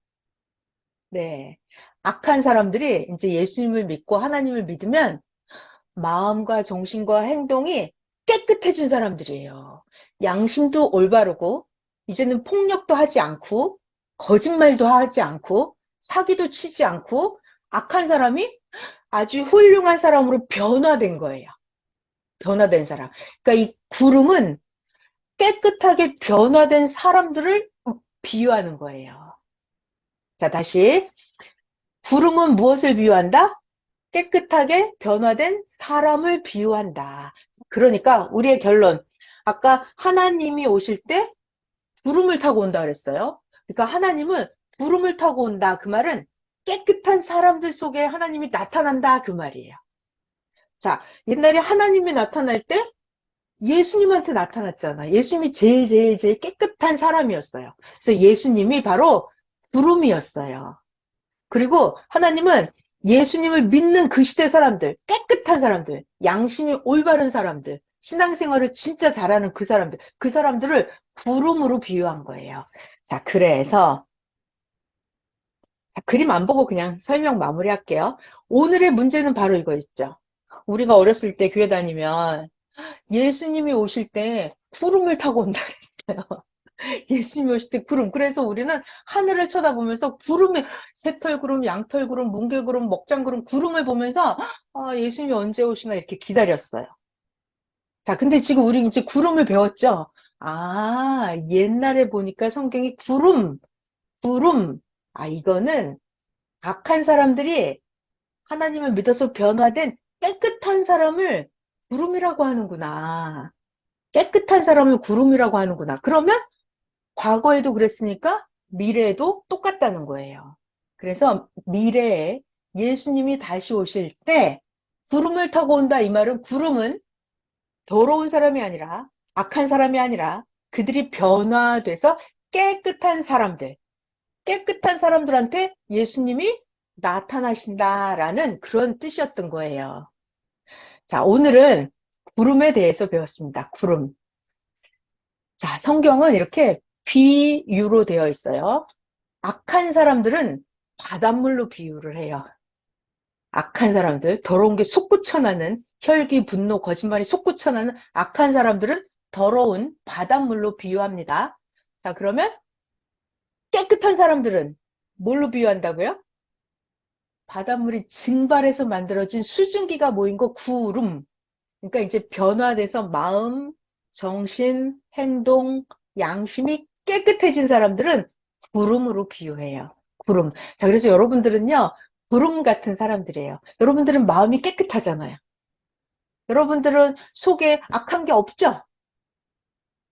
네. 악한 사람들이 이제 예수님을 믿고 하나님을 믿으면 마음과 정신과 행동이 깨끗해진 사람들이에요. 양심도 올바르고, 이제는 폭력도 하지 않고, 거짓말도 하지 않고, 사기도 치지 않고, 악한 사람이 아주 훌륭한 사람으로 변화된 거예요. 변화된 사람. 그러니까 이 구름은 깨끗하게 변화된 사람들을 비유하는 거예요. 자, 다시. 구름은 무엇을 비유한다? 깨끗하게 변화된 사람을 비유한다. 그러니까 우리의 결론. 아까 하나님이 오실 때 구름을 타고 온다 그랬어요. 그러니까 하나님은 구름을 타고 온다. 그 말은 깨끗한 사람들 속에 하나님이 나타난다. 그 말이에요. 자, 옛날에 하나님이 나타날 때 예수님한테 나타났잖아. 예수님이 제일 깨끗한 사람이었어요. 그래서 예수님이 바로 구름이었어요. 그리고 하나님은 예수님을 믿는 그 시대 사람들, 깨끗한 사람들, 양심이 올바른 사람들, 신앙생활을 진짜 잘하는 그 사람들을 구름으로 비유한 거예요. 자, 그래서, 자, 그림 안 보고 그냥 설명 마무리할게요. 오늘의 문제는 바로 이거 있죠. 우리가 어렸을 때 교회 다니면 예수님이 오실 때 구름을 타고 온다 그랬어요. 예수님이 오실 때 구름. 그래서 우리는 하늘을 쳐다보면서 구름이, 새털구름, 양털구름, 뭉게구름, 먹장구름, 구름을 보면서 아, 예수님이 언제 오시나 이렇게 기다렸어요. 자, 근데 지금 우리 이제 구름을 배웠죠? 아, 옛날에 보니까 성경이 구름. 아, 이거는 악한 사람들이 하나님을 믿어서 변화된 깨끗한 사람을 구름이라고 하는구나. 깨끗한 사람을 구름이라고 하는구나. 그러면 과거에도 그랬으니까 미래에도 똑같다는 거예요. 그래서 미래에 예수님이 다시 오실 때 구름을 타고 온다 이 말은 구름은 더러운 사람이 아니라 악한 사람이 아니라 그들이 변화돼서 깨끗한 사람들, 깨끗한 사람들한테 예수님이 나타나신다라는 그런 뜻이었던 거예요. 자, 오늘은 구름에 대해서 배웠습니다. 구름. 자, 성경은 이렇게 비유로 되어 있어요. 악한 사람들은 바닷물로 비유를 해요. 악한 사람들, 더러운 게 솟구쳐나는 혈기, 분노, 거짓말이 솟구쳐나는 악한 사람들은 더러운 바닷물로 비유합니다. 자, 그러면 깨끗한 사람들은 뭘로 비유한다고요? 바닷물이 증발해서 만들어진 수증기가 모인 거 구름. 그러니까 이제 변화돼서 마음, 정신, 행동, 양심이 깨끗해진 사람들은 구름으로 비유해요. 구름. 자, 그래서 여러분들은요, 구름 같은 사람들이에요. 여러분들은 마음이 깨끗하잖아요. 여러분들은 속에 악한 게 없죠?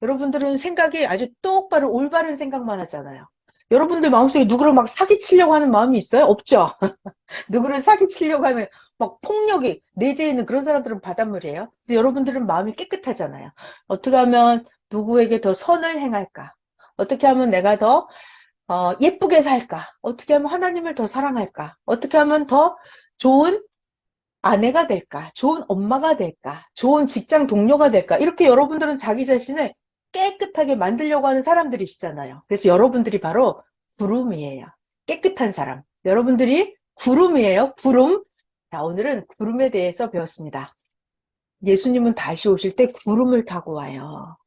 여러분들은 생각이 아주 똑바로 올바른 생각만 하잖아요. 여러분들 마음속에 누구를 막 사기치려고 하는 마음이 있어요? 없죠? 누구를 사기치려고 하는 막 폭력이 내재해 있는 그런 사람들은 바닷물이에요. 근데 여러분들은 마음이 깨끗하잖아요. 어떻게 하면 누구에게 더 선을 행할까? 어떻게 하면 내가 더 예쁘게 살까? 어떻게 하면 하나님을 더 사랑할까? 어떻게 하면 더 좋은 아내가 될까? 좋은 엄마가 될까? 좋은 직장 동료가 될까? 이렇게 여러분들은 자기 자신을 깨끗하게 만들려고 하는 사람들이시잖아요. 그래서 여러분들이 바로 구름이에요. 깨끗한 사람. 여러분들이 구름이에요. 구름. 자, 오늘은 구름에 대해서 배웠습니다. 예수님은 다시 오실 때 구름을 타고 와요.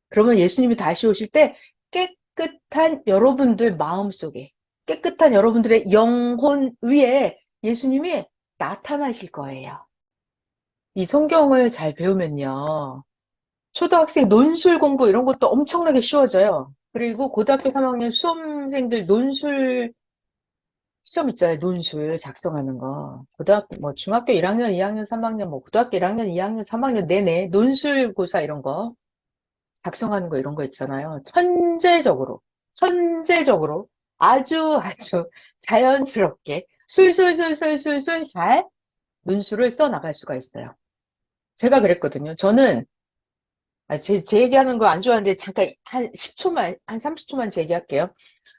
그러면 예수님이 다시 오실 때 깨끗한 여러분들 마음속에, 깨끗한 여러분들의 영혼 위에 예수님이 나타나실 거예요. 이 성경을 잘 배우면요. 초등학생 논술 공부 이런 것도 엄청나게 쉬워져요. 그리고 고등학교 3학년 수험생들 논술 시험 있잖아요. 논술 작성하는 거. 고등학교, 뭐, 중학교 1학년, 2학년, 3학년, 뭐, 고등학교 1학년, 2학년, 3학년 내내 논술고사 이런 거, 작성하는 거 이런 거 있잖아요. 천재적으로. 아주 자연스럽게 술술술술술술 잘 문수를 써 나갈 수가 있어요. 제가 그랬거든요. 저는 제 얘기하는 거 안 좋아하는데 잠깐 한 10초만, 한 30초만 제 얘기할게요.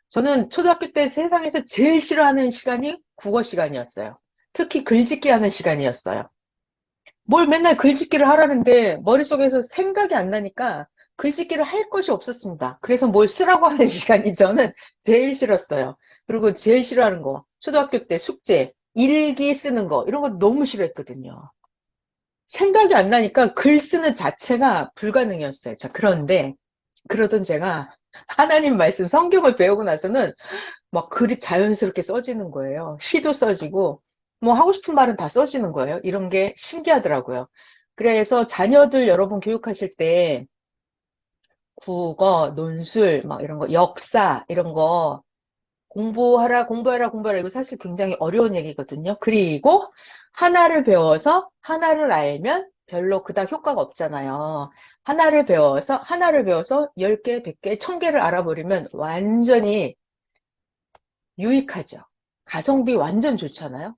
저는 초등학교 때 세상에서 제일 싫어하는 시간이 국어 시간이었어요. 특히 글짓기 하는 시간이었어요. 뭘 맨날 글짓기를 하라는데 머릿속에서 생각이 안 나니까 글짓기를 할 것이 없었습니다. 그래서 뭘 쓰라고 하는 시간이 저는 제일 싫었어요. 그리고 제일 싫어하는 거, 초등학교 때 숙제, 일기 쓰는 거, 이런 거 너무 싫어했거든요. 생각이 안 나니까 글 쓰는 자체가 불가능이었어요. 자, 그런데 그러던 제가 하나님 말씀, 성경을 배우고 나서는 막 글이 자연스럽게 써지는 거예요. 시도 써지고, 뭐 하고 싶은 말은 다 써지는 거예요. 이런 게 신기하더라고요. 그래서 자녀들 여러분 교육하실 때 국어, 논술, 막 이런 거, 역사, 이런 거 공부하라. 이거 사실 굉장히 어려운 얘기거든요. 그리고 하나를 배워서 하나를 알면 별로 그닥 효과가 없잖아요. 하나를 배워서 10개, 100개, 1000개를 알아버리면 완전히 유익하죠. 가성비 완전 좋잖아요.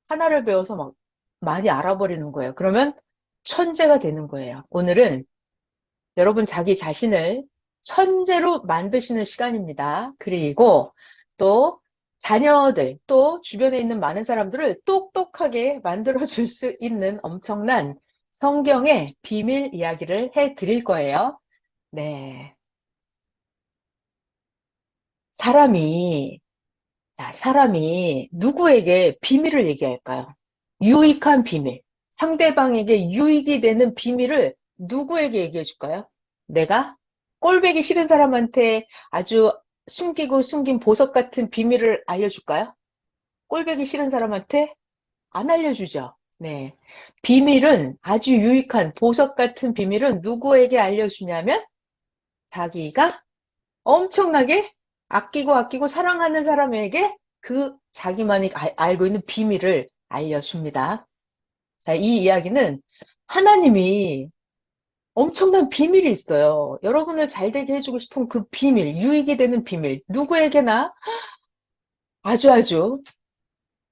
하나를 배워서 막 많이 알아버리는 거예요. 그러면 천재가 되는 거예요. 오늘은 여러분 자기 자신을 천재로 만드시는 시간입니다. 그리고 또 자녀들, 또 주변에 있는 많은 사람들을 똑똑하게 만들어 줄 수 있는 엄청난 성경의 비밀 이야기를 해 드릴 거예요. 네. 사람이 사람이 누구에게 비밀을 얘기할까요? 유익한 비밀. 상대방에게 유익이 되는 비밀을 누구에게 얘기해 줄까요? 내가 꼴보기 싫은 사람한테 아주 숨기고 숨긴 보석 같은 비밀을 알려줄까요? 꼴보기 싫은 사람한테 안 알려주죠. 네. 비밀은 아주 유익한 보석 같은 비밀은 누구에게 알려주냐면 자기가 엄청나게 아끼고 사랑하는 사람에게 그 자기만이 알고 있는 비밀을 알려줍니다. 자, 이 이야기는 하나님이 엄청난 비밀이 있어요. 여러분을 잘 되게 해주고 싶은 그 비밀, 유익이 되는 비밀, 누구에게나 아주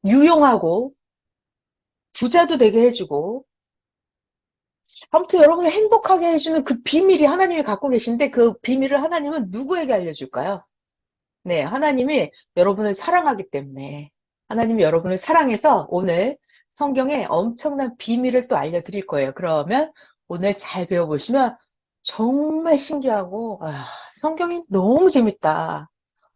유용하고 부자도 되게 해주고 아무튼 여러분을 행복하게 해주는 그 비밀이 하나님이 갖고 계신데 그 비밀을 하나님은 누구에게 알려줄까요? 네, 하나님이 여러분을 사랑하기 때문에 하나님이 여러분을 사랑해서 오늘 성경에 엄청난 비밀을 또 알려드릴 거예요. 그러면 오늘 잘 배워보시면 정말 신기하고 성경이 너무 재밌다.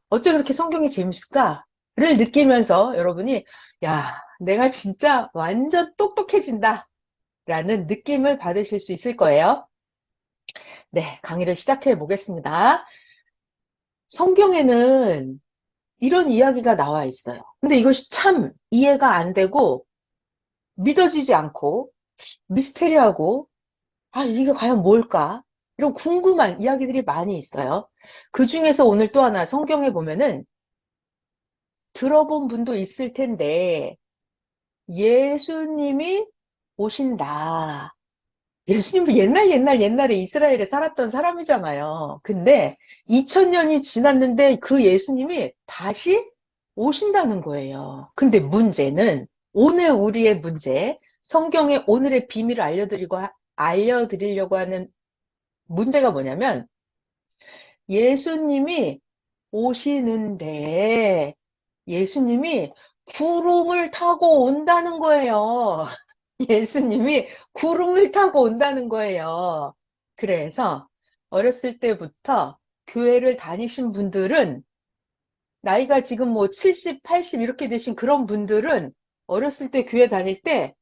어쩜 이렇게 성경이 재밌을까를 느끼면서 여러분이 야, 내가 진짜 완전 똑똑해진다 라는 느낌을 받으실 수 있을 거예요. 네, 강의를 시작해 보겠습니다. 성경에는 이런 이야기가 나와 있어요. 근데 이것이 참 이해가 안 되고 믿어지지 않고 미스테리하고 이게 과연 뭘까? 이런 궁금한 이야기들이 많이 있어요. 그 중에서 오늘 또 하나 성경에 보면은 들어본 분도 있을 텐데 예수님이 오신다. 예수님은 옛날에 이스라엘에 살았던 사람이잖아요. 근데 2000년이 지났는데 그 예수님이 다시 오신다는 거예요. 근데 문제는 오늘 우리의 문제, 성경의 오늘의 비밀을 알려드리려고 하는 문제가 뭐냐면 예수님이 오시는데 예수님이 구름을 타고 온다는 거예요. 예수님이 구름을 타고 온다는 거예요. 그래서 어렸을 때부터 교회를 다니신 분들은 나이가 지금 뭐 70, 80 이렇게 되신 그런 분들은 어렸을 때 교회 다닐 때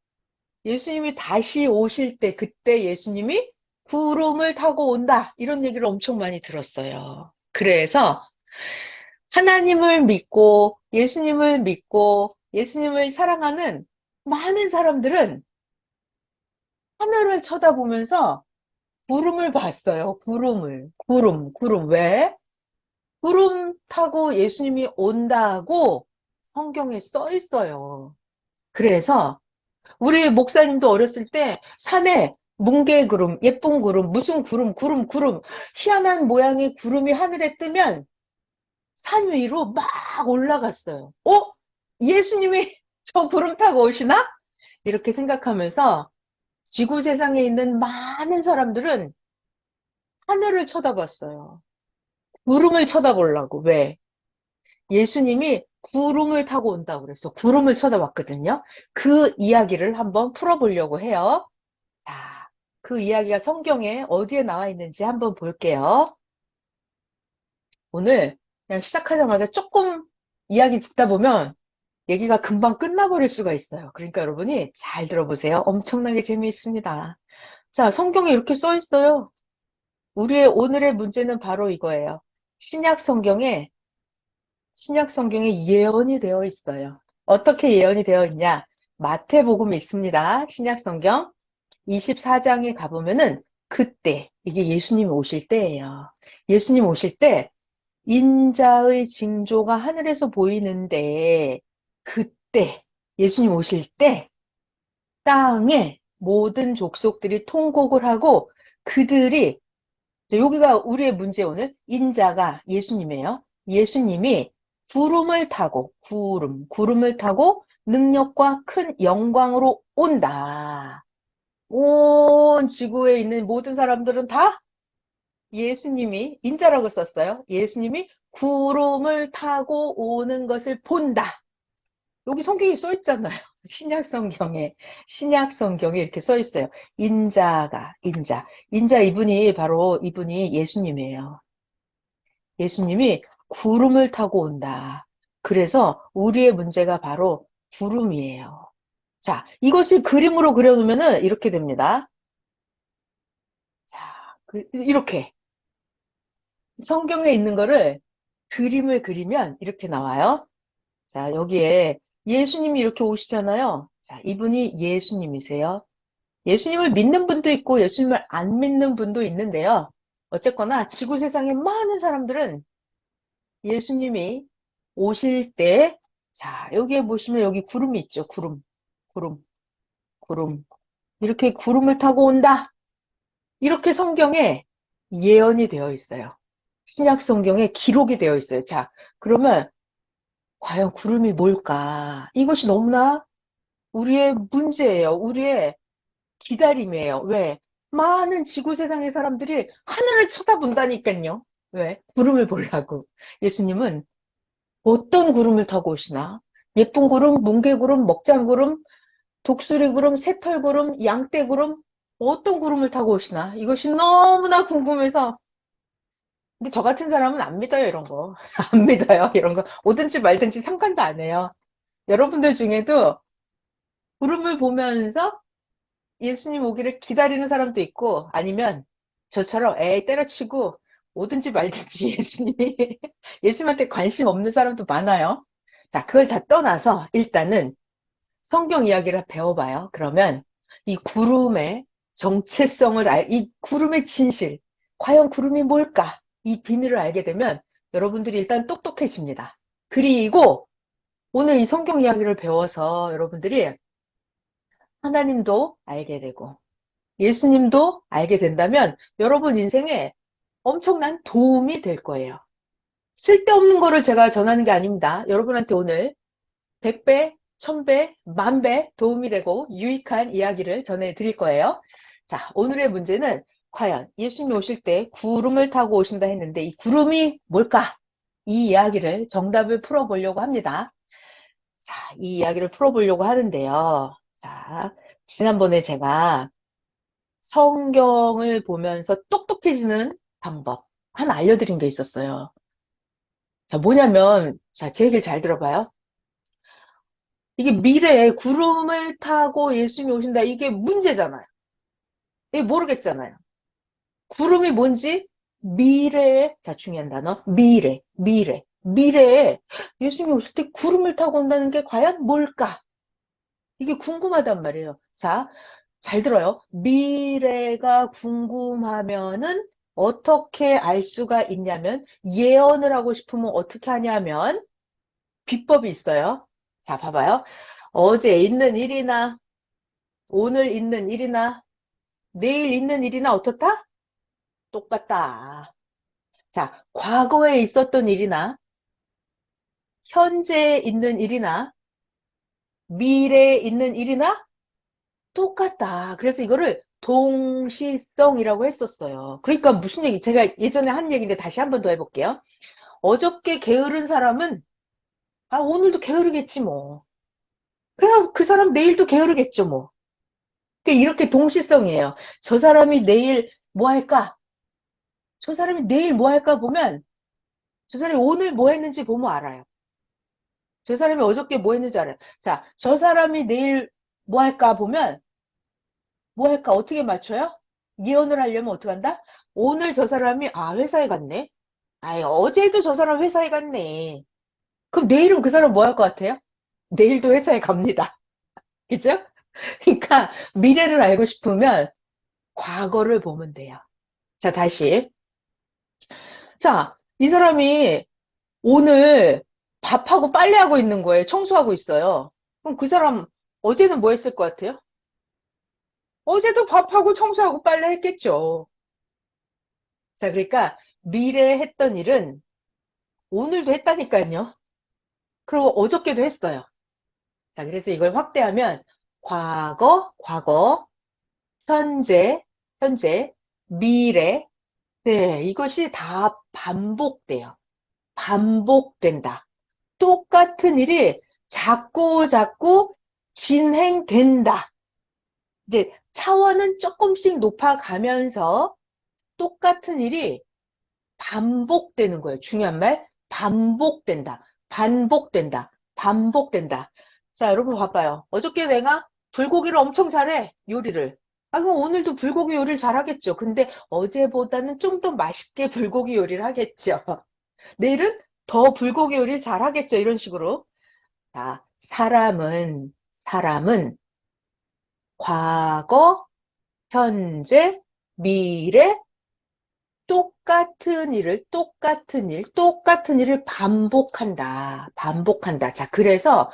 예수님이 다시 오실 때 그때 예수님이 구름을 타고 온다. 이런 얘기를 엄청 많이 들었어요. 그래서 하나님을 믿고 예수님을 사랑하는 많은 사람들은 하늘을 쳐다보면서 구름을 봤어요. 구름. 왜? 구름 타고 예수님이 온다고 성경에 써 있어요. 그래서 우리 목사님도 어렸을 때 산에 뭉게구름, 예쁜 구름, 무슨 구름, 희한한 모양의 구름이 하늘에 뜨면 산 위로 막 올라갔어요. 예수님이 저 구름 타고 오시나? 이렇게 생각하면서 지구 세상에 있는 많은 사람들은 하늘을 쳐다봤어요. 구름을 쳐다보려고. 왜? 예수님이 구름을 타고 온다고 그랬어. 구름을 쳐다봤거든요. 그 이야기를 한번 풀어보려고 해요. 자, 그 이야기가 성경에 어디에 나와 있는지 한번 볼게요. 오늘 그냥 시작하자마자 조금 이야기 듣다 보면 얘기가 금방 끝나버릴 수가 있어요. 그러니까 여러분이 잘 들어보세요. 엄청나게 재미있습니다. 자, 성경에 이렇게 써 있어요. 우리의 오늘의 문제는 바로 이거예요. 신약 성경에 예언이 되어 있어요. 어떻게 예언이 되어 있냐? 마태복음에 있습니다. 신약 성경 24장에 가보면은 그때 이게 예수님 오실 때예요. 예수님 오실 때 인자의 징조가 하늘에서 보이는데 그때 예수님 오실 때 땅에 모든 족속들이 통곡을 하고 그들이 여기가 우리의 문제 오늘 인자가 예수님이에요. 예수님이 구름을 타고 구름을 타고 능력과 큰 영광으로 온다. 온 지구에 있는 모든 사람들은 다 예수님이 인자라고 썼어요. 예수님이 구름을 타고 오는 것을 본다. 여기 성경에 써 있잖아요. 신약 성경에 이렇게 써 있어요. 인자 이분이 바로 이분이 예수님이에요. 예수님이 구름을 타고 온다. 그래서 우리의 문제가 바로 구름이에요. 자, 이것을 그림으로 그려놓으면 이렇게 됩니다. 자, 이렇게 성경에 있는 거를 그림을 그리면 이렇게 나와요. 자, 여기에 예수님이 이렇게 오시잖아요. 자, 이분이 예수님이세요. 예수님을 믿는 분도 있고 예수님을 안 믿는 분도 있는데요. 어쨌거나 지구 세상의 많은 사람들은 예수님이 오실 때, 자, 여기에 보시면 여기 구름이 있죠. 구름, 구름. 이렇게 구름을 타고 온다. 이렇게 성경에 예언이 되어 있어요. 신약 성경에 기록이 되어 있어요. 자, 그러면 과연 구름이 뭘까? 이것이 너무나 우리의 문제예요. 우리의 기다림이에요. 왜? 많은 지구 세상의 사람들이 하늘을 쳐다본다니까요. 왜? 구름을 보려고. 예수님은 어떤 구름을 타고 오시나? 예쁜 구름, 뭉게구름, 먹장구름, 독수리구름, 새털구름, 양떼구름, 어떤 구름을 타고 오시나? 이것이 너무나 궁금해서 근데 저 같은 사람은 안 믿어요, 이런 거. 안 믿어요, 이런 거. 오든지 말든지 상관도 안 해요. 여러분들 중에도 구름을 보면서 예수님 오기를 기다리는 사람도 있고 아니면 저처럼 에이 때려치고 오든지 말든지 예수님한테 관심 없는 사람도 많아요. 자, 그걸 다 떠나서 일단은 성경 이야기를 배워봐요. 그러면 이 구름의 정체성을 이 구름의 진실, 과연 구름이 뭘까? 이 비밀을 알게 되면 여러분들이 일단 똑똑해집니다. 그리고 오늘 이 성경 이야기를 배워서 여러분들이 하나님도 알게 되고 예수님도 알게 된다면 여러분 인생에 엄청난 도움이 될 거예요. 쓸데없는 거를 제가 전하는 게 아닙니다. 여러분한테 오늘 100배, 1000배, 만배 도움이 되고 유익한 이야기를 전해드릴 거예요. 자, 오늘의 문제는 과연 예수님이 오실 때 구름을 타고 오신다 했는데 이 구름이 뭘까? 이 이야기를 정답을 풀어보려고 합니다. 자, 이 이야기를 풀어보려고 하는데요. 자, 지난번에 제가 성경을 보면서 똑똑해지는 방법 하나 알려드린 게 있었어요. 자, 뭐냐면, 자, 제 얘기를 잘 들어봐요. 이게 미래에 구름을 타고 예수님이 오신다. 이게 문제잖아요. 이게 모르겠잖아요. 구름이 뭔지 미래에, 자, 중요한 단어. 미래에 예수님이 오실 때 구름을 타고 온다는 게 과연 뭘까? 이게 궁금하단 말이에요. 자, 잘 들어요. 미래가 궁금하면은 어떻게 알 수가 있냐면 예언을 하고 싶으면 어떻게 하냐면 비법이 있어요. 자, 봐봐요. 어제 있는 일이나 오늘 있는 일이나 내일 있는 일이나 어떻다? 똑같다. 자, 과거에 있었던 일이나 현재에 있는 일이나 미래에 있는 일이나 똑같다. 그래서 이거를 동시성이라고 했었어요. 그러니까 무슨 얘기, 제가 예전에 한 얘기인데 다시 한 번 더 해볼게요. 어저께 게으른 사람은, 오늘도 게으르겠지, 뭐. 그냥 그 사람 내일도 게으르겠죠, 뭐. 그러니까 이렇게 동시성이에요. 저 사람이 내일 뭐 할까? 저 사람이 내일 뭐 할까 보면, 저 사람이 오늘 뭐 했는지 보면 알아요. 저 사람이 어저께 뭐 했는지 알아요. 자, 저 사람이 내일 뭐 할까 보면, 뭐 할까? 어떻게 맞춰요? 예언을 하려면 어떻게 한다? 오늘 저 사람이, 회사에 갔네. 어제도 저 사람 회사에 갔네. 그럼 내일은 그 사람 뭐 할 것 같아요? 내일도 회사에 갑니다. 그죠? 그러니까 미래를 알고 싶으면 과거를 보면 돼요. 자, 다시. 자, 이 사람이 오늘 밥하고 빨래하고 있는 거예요. 청소하고 있어요. 그럼 그 사람 어제는 뭐 했을 것 같아요? 어제도 밥하고 청소하고 빨래 했겠죠. 자, 그러니까 미래에 했던 일은 오늘도 했다니까요. 그리고 어저께도 했어요. 자, 그래서 이걸 확대하면 과거, 현재, 미래. 네, 이것이 다 반복돼요. 반복된다. 똑같은 일이 자꾸 진행된다. 이제 차원은 조금씩 높아가면서 똑같은 일이 반복되는 거예요. 중요한 말, 반복된다. 반복된다. 반복된다. 자, 여러분 봐봐요. 어저께 내가 불고기를 엄청 잘해, 요리를. 그럼 오늘도 불고기 요리를 잘하겠죠. 근데 어제보다는 좀 더 맛있게 불고기 요리를 하겠죠. 내일은 더 불고기 요리를 잘하겠죠. 이런 식으로. 자, 사람은 과거, 현재, 미래, 똑같은 일을 반복한다. 반복한다. 자, 그래서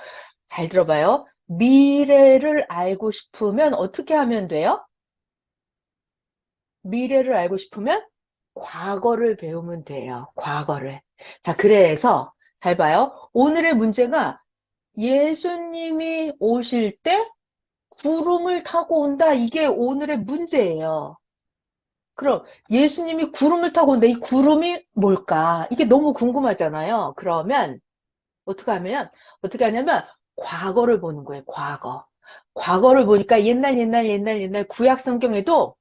잘 들어봐요. 미래를 알고 싶으면 어떻게 하면 돼요? 미래를 알고 싶으면 과거를 배우면 돼요. 과거를. 자, 그래서 잘 봐요. 오늘의 문제가 예수님이 오실 때 구름을 타고 온다. 이게 오늘의 문제예요. 그럼 예수님이 구름을 타고 온다. 이 구름이 뭘까? 이게 너무 궁금하잖아요. 그러면 어떻게 하냐면 과거를 보는 거예요. 과거. 과거를 보니까 옛날 구약 성경에도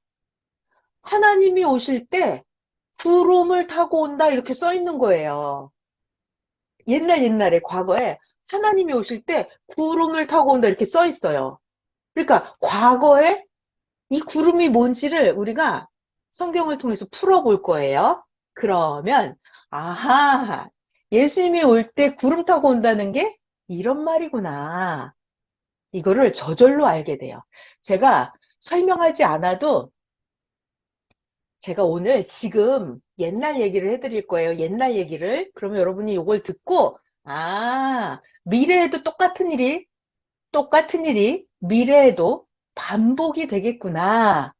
하나님이 오실 때 구름을 타고 온다 이렇게 써 있는 거예요. 옛날에 과거에 하나님이 오실 때 구름을 타고 온다 이렇게 써 있어요. 그러니까 과거에 이 구름이 뭔지를 우리가 성경을 통해서 풀어볼 거예요. 그러면, 예수님이 올 때 구름 타고 온다는 게 이런 말이구나. 이거를 저절로 알게 돼요. 제가 설명하지 않아도 제가 오늘 지금 옛날 얘기를 해드릴 거예요. 옛날 얘기를. 그러면 여러분이 이걸 듣고, 미래에도 똑같은 일이 미래에도 반복이 되겠구나.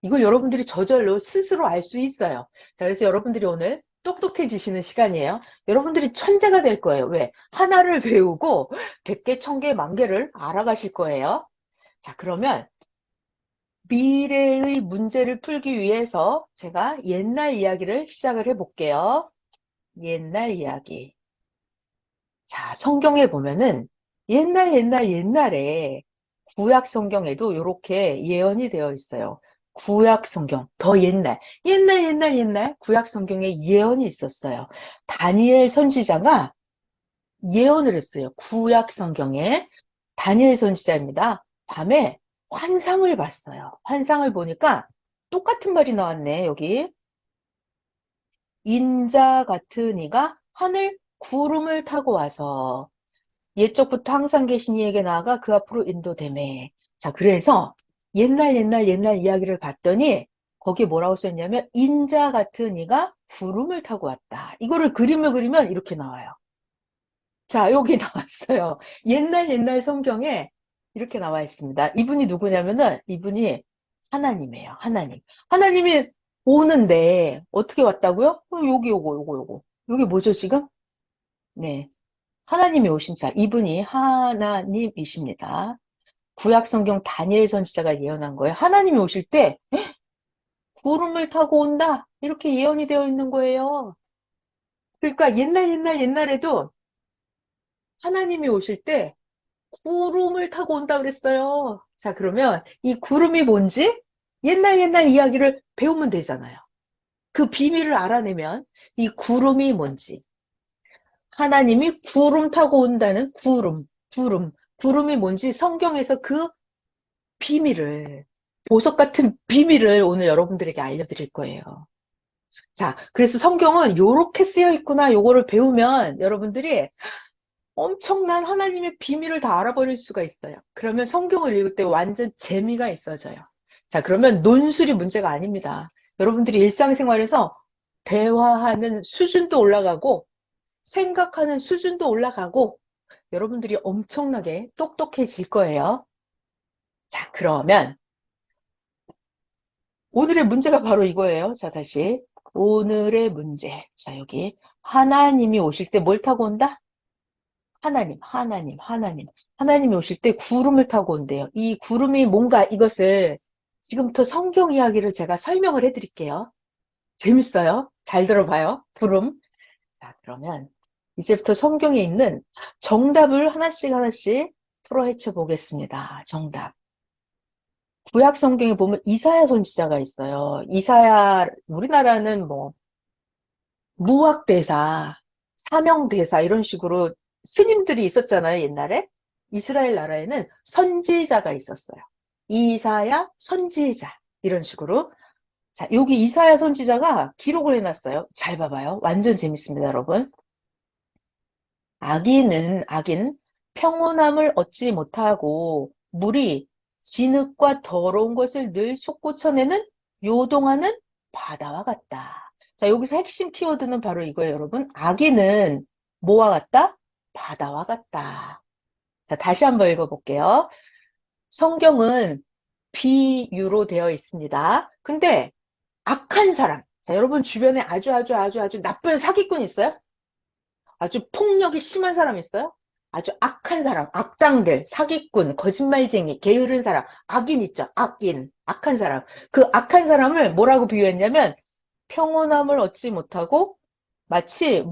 이걸 여러분들이 저절로 스스로 알 수 있어요. 자, 그래서 여러분들이 오늘 똑똑해지시는 시간이에요. 여러분들이 천재가 될 거예요. 왜? 하나를 배우고 100개, 1000개, 10,000개를 알아가실 거예요. 자, 그러면 미래의 문제를 풀기 위해서 제가 옛날 이야기를 시작을 해볼게요. 옛날 이야기. 자, 성경에 보면은 옛날에 구약 성경에도 이렇게 예언이 되어 있어요. 구약 성경, 더 옛날 구약 성경에 예언이 있었어요. 다니엘 선지자가 예언을 했어요. 구약 성경에 다니엘 선지자입니다. 밤에 환상을 봤어요. 환상을 보니까 똑같은 말이 나왔네, 여기. 인자 같은 이가 하늘 구름을 타고 와서 옛적부터 항상 계신 이에게 나아가 그 앞으로 인도되매. 자, 그래서 옛날 이야기를 봤더니 거기에 뭐라고 써있냐면 인자 같은 이가 구름을 타고 왔다. 이거를 그림을 그리면 이렇게 나와요. 자, 여기 나왔어요. 옛날 성경에 이렇게 나와 있습니다. 이분이 누구냐면은 이분이 하나님이에요. 하나님. 하나님이 오는데 어떻게 왔다고요? 여기 요거. 여기 뭐죠, 지금? 네. 하나님이 오신 자, 이분이 하나님이십니다. 구약 성경 다니엘 선지자가 예언한 거예요. 하나님이 오실 때 구름을 타고 온다. 이렇게 예언이 되어 있는 거예요. 그러니까 옛날에도 하나님이 오실 때 구름을 타고 온다 그랬어요. 자, 그러면 이 구름이 뭔지 옛날 이야기를 배우면 되잖아요. 그 비밀을 알아내면 이 구름이 뭔지. 하나님이 구름 타고 온다는 구름이 뭔지 성경에서 그 비밀을, 보석 같은 비밀을 오늘 여러분들에게 알려드릴 거예요. 자, 그래서 성경은 요렇게 쓰여 있구나. 요거를 배우면 여러분들이 엄청난 하나님의 비밀을 다 알아버릴 수가 있어요. 그러면 성경을 읽을 때 완전 재미가 있어져요. 자, 그러면 논술이 문제가 아닙니다. 여러분들이 일상생활에서 대화하는 수준도 올라가고, 생각하는 수준도 올라가고, 여러분들이 엄청나게 똑똑해질 거예요. 자, 그러면 오늘의 문제가 바로 이거예요. 자, 다시. 오늘의 문제. 자, 여기. 하나님이 오실 때 뭘 타고 온다? 하나님. 하나님이 오실 때 구름을 타고 온대요. 이 구름이 뭔가 이것을 지금부터 성경 이야기를 제가 설명을 해드릴게요. 재밌어요. 잘 들어봐요. 구름. 자, 그러면 이제부터 성경에 있는 정답을 하나씩 풀어 헤쳐 보겠습니다. 정답. 구약 성경에 보면 이사야 선지자가 있어요. 이사야, 우리나라는 뭐, 무학대사, 사명대사, 이런 식으로 스님들이 있었잖아요, 옛날에. 이스라엘 나라에는 선지자가 있었어요. 이사야 선지자, 이런 식으로. 자, 여기 이사야 선지자가 기록을 해놨어요. 잘 봐봐요. 완전 재밌습니다, 여러분. 악인, 평온함을 얻지 못하고 물이 진흙과 더러운 것을 늘 솟구쳐내는 요동하는 바다와 같다. 자, 여기서 핵심 키워드는 바로 이거예요, 여러분. 악인은 뭐와 같다? 바다와 같다. 자, 다시 한번 읽어볼게요. 성경은 비유로 되어 있습니다. 근데 악한 사람. 자, 여러분 주변에 아주 나쁜 사기꾼 있어요? 아주 폭력이 심한 사람 있어요? 아주 악한 사람, 악당들, 사기꾼, 거짓말쟁이, 게으른 사람, 악인 있죠? 악인, 악한 사람. 그 악한 사람을 뭐라고 비유했냐면 평온함을 얻지 못하고 마치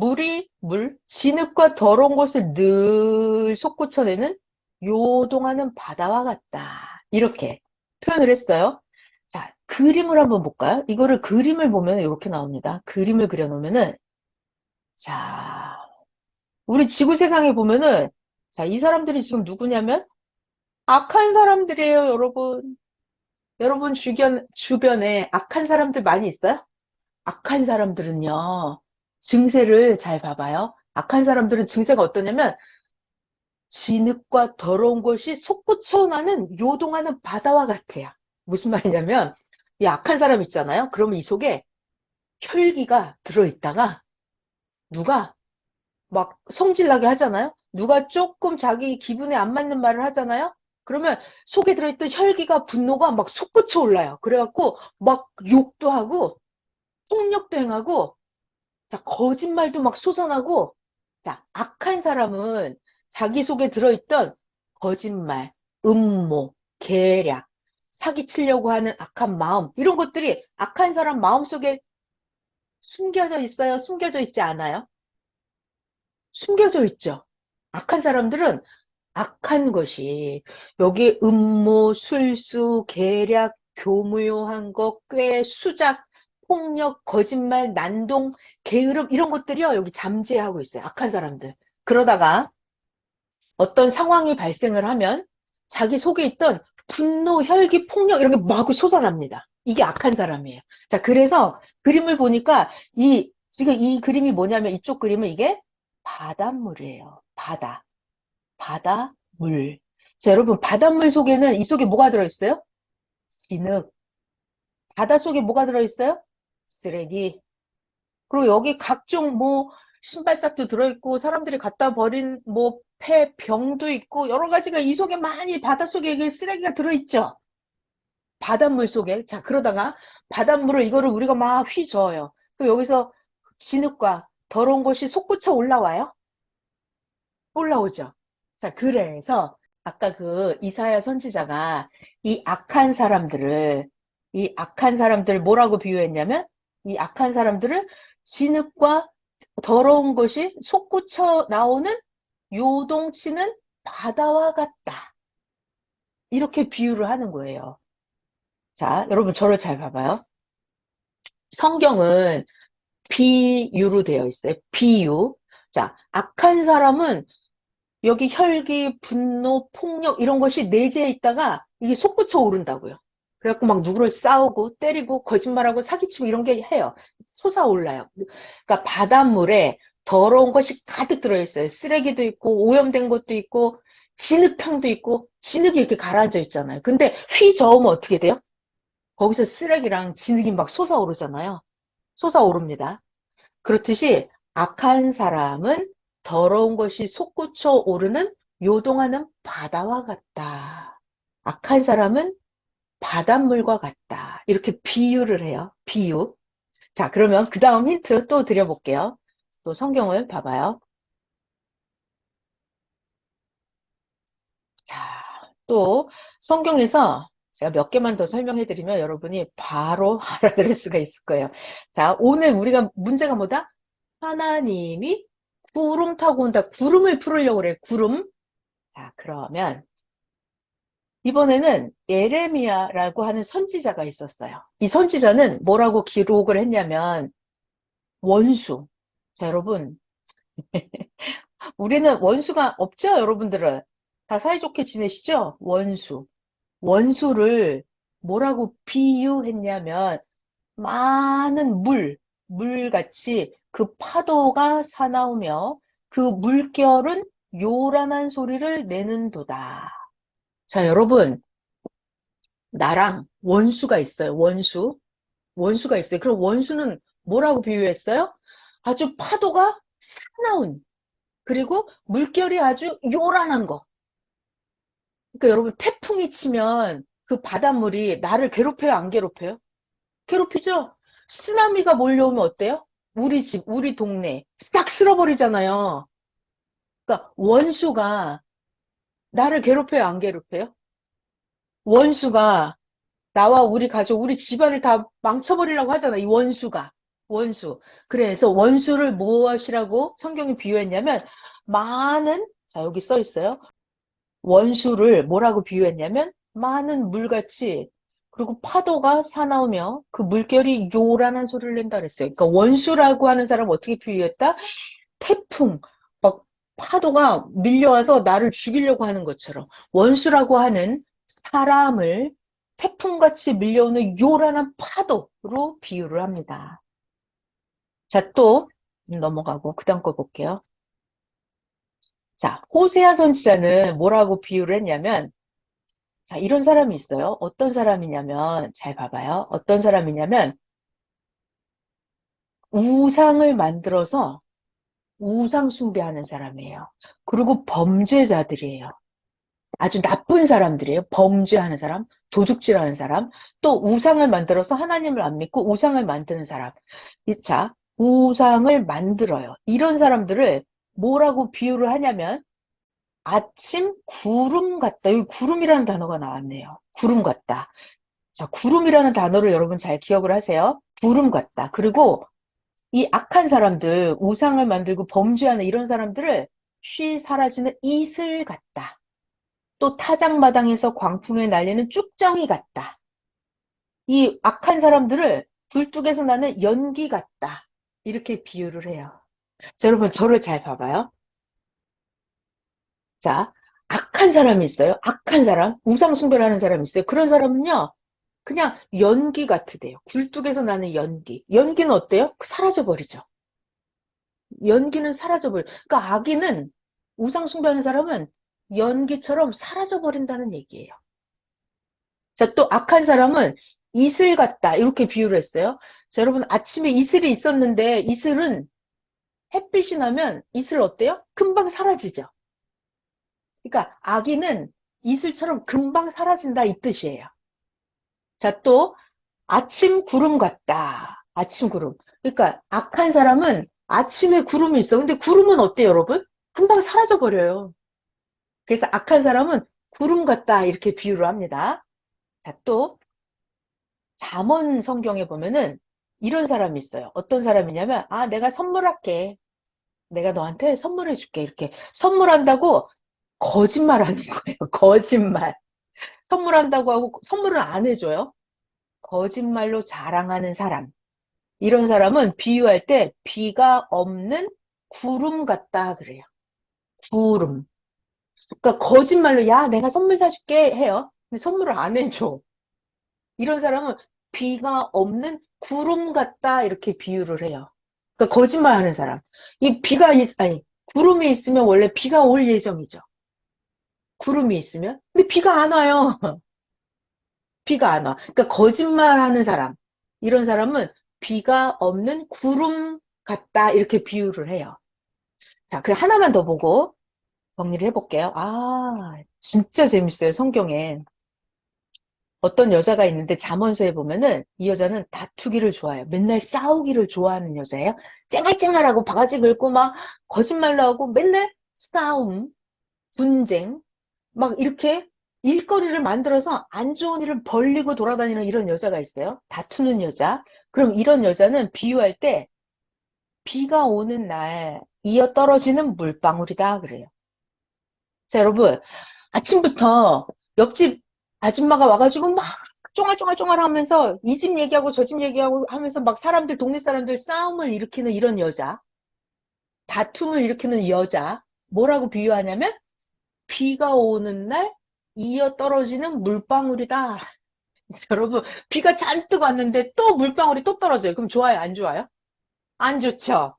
진흙과 더러운 것을 늘 솟구쳐내는 요동하는 바다와 같다. 이렇게 표현을 했어요. 자, 그림을 한번 볼까요? 이거를 그림을 보면 이렇게 나옵니다. 그림을 그려놓으면은, 자, 우리 지구 세상에 보면은, 자, 이 사람들이 지금 누구냐면, 악한 사람들이에요, 여러분. 여러분 주변에 악한 사람들 많이 있어요? 악한 사람들은요, 증세를 잘 봐봐요. 악한 사람들은 증세가 어떠냐면, 진흙과 더러운 것이 솟구쳐 나는 요동하는 바다와 같아요. 무슨 말이냐면, 이 악한 사람 있잖아요? 그러면 이 속에 혈기가 들어있다가, 누가 막 성질나게 하잖아요? 누가 조금 자기 기분에 안 맞는 말을 하잖아요? 그러면 속에 들어있던 혈기가, 분노가 막 솟구쳐 올라요. 그래갖고 막 욕도 하고 폭력도 행하고, 자, 거짓말도 막 솟아나고. 자, 악한 사람은 자기 속에 들어있던 거짓말, 음모, 계략, 사기치려고 하는 악한 마음, 이런 것들이 악한 사람 마음속에 숨겨져 있어요? 숨겨져 있지 않아요? 숨겨져 있죠. 악한 사람들은 악한 것이 여기 음모, 술수, 계략, 교무요한 것, 꾀, 수작, 폭력, 거짓말, 난동, 게으름, 이런 것들이요 여기 잠재하고 있어요. 악한 사람들. 그러다가 어떤 상황이 발생을 하면 자기 속에 있던 분노, 혈기, 폭력 이런 게 마구 솟아납니다. 이게 악한 사람이에요. 자, 그래서 그림을 보니까 지금 이 그림이 뭐냐면, 이쪽 그림은 이게 바닷물이에요. 바닷물. 자, 여러분, 바닷물 속에는, 이 속에 뭐가 들어있어요? 진흙. 바다 속에 뭐가 들어있어요? 쓰레기. 그리고 여기 각종 뭐, 신발짝도 들어있고, 사람들이 갖다 버린 뭐, 병도 있고, 여러 가지가 이 속에 많이 바닷속에 이게 쓰레기가 들어있죠? 바닷물 속에. 자, 그러다가 바닷물을 이거를 우리가 막 휘저어요. 그럼 여기서 진흙과 더러운 것이 솟구쳐 올라와요? 올라오죠. 자, 그래서 아까 그 이사야 선지자가 이 악한 사람들을, 이 악한 사람들을 뭐라고 비유했냐면, 이 악한 사람들을 진흙과 더러운 것이 솟구쳐 나오는 요동치는 바다와 같다. 이렇게 비유를 하는 거예요. 자, 여러분 저를 잘 봐봐요. 성경은 비유로 되어 있어요. 비유. 자, 악한 사람은 여기 혈기, 분노, 폭력 이런 것이 내재해 있다가 이게 솟구쳐 오른다고요. 그래갖고 막 누구를 싸우고 때리고 거짓말하고 사기치고 이런 게 해요. 솟아올라요. 그러니까 바닷물에 더러운 것이 가득 들어있어요. 쓰레기도 있고 오염된 것도 있고 진흙탕도 있고 진흙이 이렇게 가라앉아 있잖아요. 근데 휘 저으면 어떻게 돼요? 거기서 쓰레기랑 진흙이 막 솟아오르잖아요. 솟아오릅니다. 그렇듯이 악한 사람은 더러운 것이 솟구쳐 오르는 요동하는 바다와 같다. 악한 사람은 바닷물과 같다. 이렇게 비유를 해요. 비유. 자, 그러면 그 다음 힌트 또 드려볼게요. 또 성경을 봐봐요. 자, 또 성경에서 제가 몇 개만 더 설명해 드리면 여러분이 바로 알아들을 수가 있을 거예요. 자, 오늘 우리가 문제가 뭐다? 하나님이 구름 타고 온다. 구름을 풀으려고 그래. 구름. 자, 그러면 이번에는 예레미야라고 하는 선지자가 있었어요. 이 선지자는 뭐라고 기록을 했냐면 원수. 자, 여러분, 우리는 원수가 없죠, 여러분들은? 다 사이좋게 지내시죠? 원수. 원수를 뭐라고 비유했냐면 많은 물같이 그 파도가 사나우며 그 물결은 요란한 소리를 내는도다. 자, 여러분, 나랑 원수가 있어요. 원수가 있어요. 그럼 원수는 뭐라고 비유했어요? 아주 파도가 사나운, 그리고 물결이 아주 요란한 거. 그러니까 여러분, 태풍이 치면 그 바닷물이 나를 괴롭혀요, 안 괴롭혀요? 괴롭히죠? 쓰나미가 몰려오면 어때요? 우리 집, 우리 동네 싹 쓸어버리잖아요. 그러니까 원수가 나를 괴롭혀요, 안 괴롭혀요? 원수가 나와 우리 가족, 우리 집안을 다 망쳐버리려고 하잖아, 이 원수가. 원수. 그래서 원수를 무엇이라고 성경이 비유했냐면 많은, 자, 여기 써 있어요. 원수를 뭐라고 비유했냐면 많은 물같이, 그리고 파도가 사나우며 그 물결이 요란한 소리를 낸다 그랬어요. 그러니까 원수라고 하는 사람 어떻게 비유했다? 태풍, 막 파도가 밀려와서 나를 죽이려고 하는 것처럼 원수라고 하는 사람을 태풍같이 밀려오는 요란한 파도로 비유를 합니다. 자, 또 넘어가고 그 다음 거 볼게요. 자, 호세아 선지자는 뭐라고 비유를 했냐면, 자, 이런 사람이 있어요. 어떤 사람이냐면, 잘 봐봐요. 어떤 사람이냐면, 우상을 만들어서 우상 숭배하는 사람이에요. 그리고 범죄자들이에요. 아주 나쁜 사람들이에요. 범죄하는 사람, 도둑질하는 사람, 또 우상을 만들어서 하나님을 안 믿고 우상을 만드는 사람. 자, 우상을 만들어요. 이런 사람들을 뭐라고 비유를 하냐면, 아침 구름 같다. 여기 구름이라는 단어가 나왔네요. 구름 같다. 자, 구름이라는 단어를 여러분 잘 기억을 하세요. 구름 같다. 그리고 이 악한 사람들, 우상을 만들고 범죄하는 이런 사람들을 쉬 사라지는 이슬 같다. 또 타작마당에서 광풍에 날리는 쭉정이 같다. 이 악한 사람들을 굴뚝에서 나는 연기 같다. 이렇게 비유를 해요. 자, 여러분 저를 잘 봐봐요. 자, 악한 사람이 있어요. 악한 사람, 우상 숭배를 하는 사람이 있어요. 그런 사람은요, 그냥 연기 같으대요. 굴뚝에서 나는 연기. 연기는 어때요? 사라져버리죠. 연기는 사라져버려. 그러니까 악인은, 우상 숭배하는 사람은 연기처럼 사라져버린다는 얘기예요. 자, 또 악한 사람은 이슬 같다. 이렇게 비유를 했어요. 자, 여러분 아침에 이슬이 있었는데 이슬은 햇빛이 나면 이슬 어때요? 금방 사라지죠. 그러니까 악인은 이슬처럼 금방 사라진다 이 뜻이에요. 자, 또 아침 구름 같다. 아침 구름. 그러니까 악한 사람은 아침에 구름이 있어. 근데 구름은 어때요, 여러분? 금방 사라져버려요. 그래서 악한 사람은 구름 같다 이렇게 비유를 합니다. 자, 또 잠언 성경에 보면은 이런 사람이 있어요. 어떤 사람이냐면 내가 선물할게. 내가 너한테 선물해줄게. 이렇게 선물한다고 거짓말하는 거예요. 거짓말. 선물한다고 하고 선물은 안 해줘요. 거짓말로 자랑하는 사람. 이런 사람은 비유할 때 비가 없는 구름 같다 그래요. 구름. 그러니까 거짓말로 야 내가 선물 사줄게 해요. 근데 선물을 안 해줘. 이런 사람은 비가 없는 구름 같다 이렇게 비유를 해요. 그러니까 거짓말하는 사람. 이 아니 구름이 있으면 원래 비가 올 예정이죠. 구름이 있으면. 근데 비가 안 와요. 비가 안 와. 그러니까 거짓말하는 사람. 이런 사람은 비가 없는 구름 같다 이렇게 비유를 해요. 자, 그럼 하나만 더 보고 정리를 해볼게요. 진짜 재밌어요. 성경에. 어떤 여자가 있는데 잠언서에 보면은 이 여자는 다투기를 좋아해요. 맨날 싸우기를 좋아하는 여자예요. 쨍알쨍알하고 바가지 긁고 막 거짓말로 하고 맨날 싸움, 분쟁, 막 이렇게 일거리를 만들어서 안 좋은 일을 벌리고 돌아다니는 이런 여자가 있어요. 다투는 여자. 그럼 이런 여자는 비유할 때 비가 오는 날 이어 떨어지는 물방울이다 그래요. 자, 여러분. 아침부터 옆집 아줌마가 와가지고 막 쫑알쫑알쫑알 하면서 이 집 얘기하고 저 집 얘기하고 하면서 막 동네 사람들 싸움을 일으키는 이런 여자, 다툼을 일으키는 여자, 뭐라고 비유하냐면 비가 오는 날 이어 떨어지는 물방울이다. 여러분, 비가 잔뜩 왔는데 또 물방울이 또 떨어져요. 그럼 좋아요? 안 좋아요? 안 좋죠?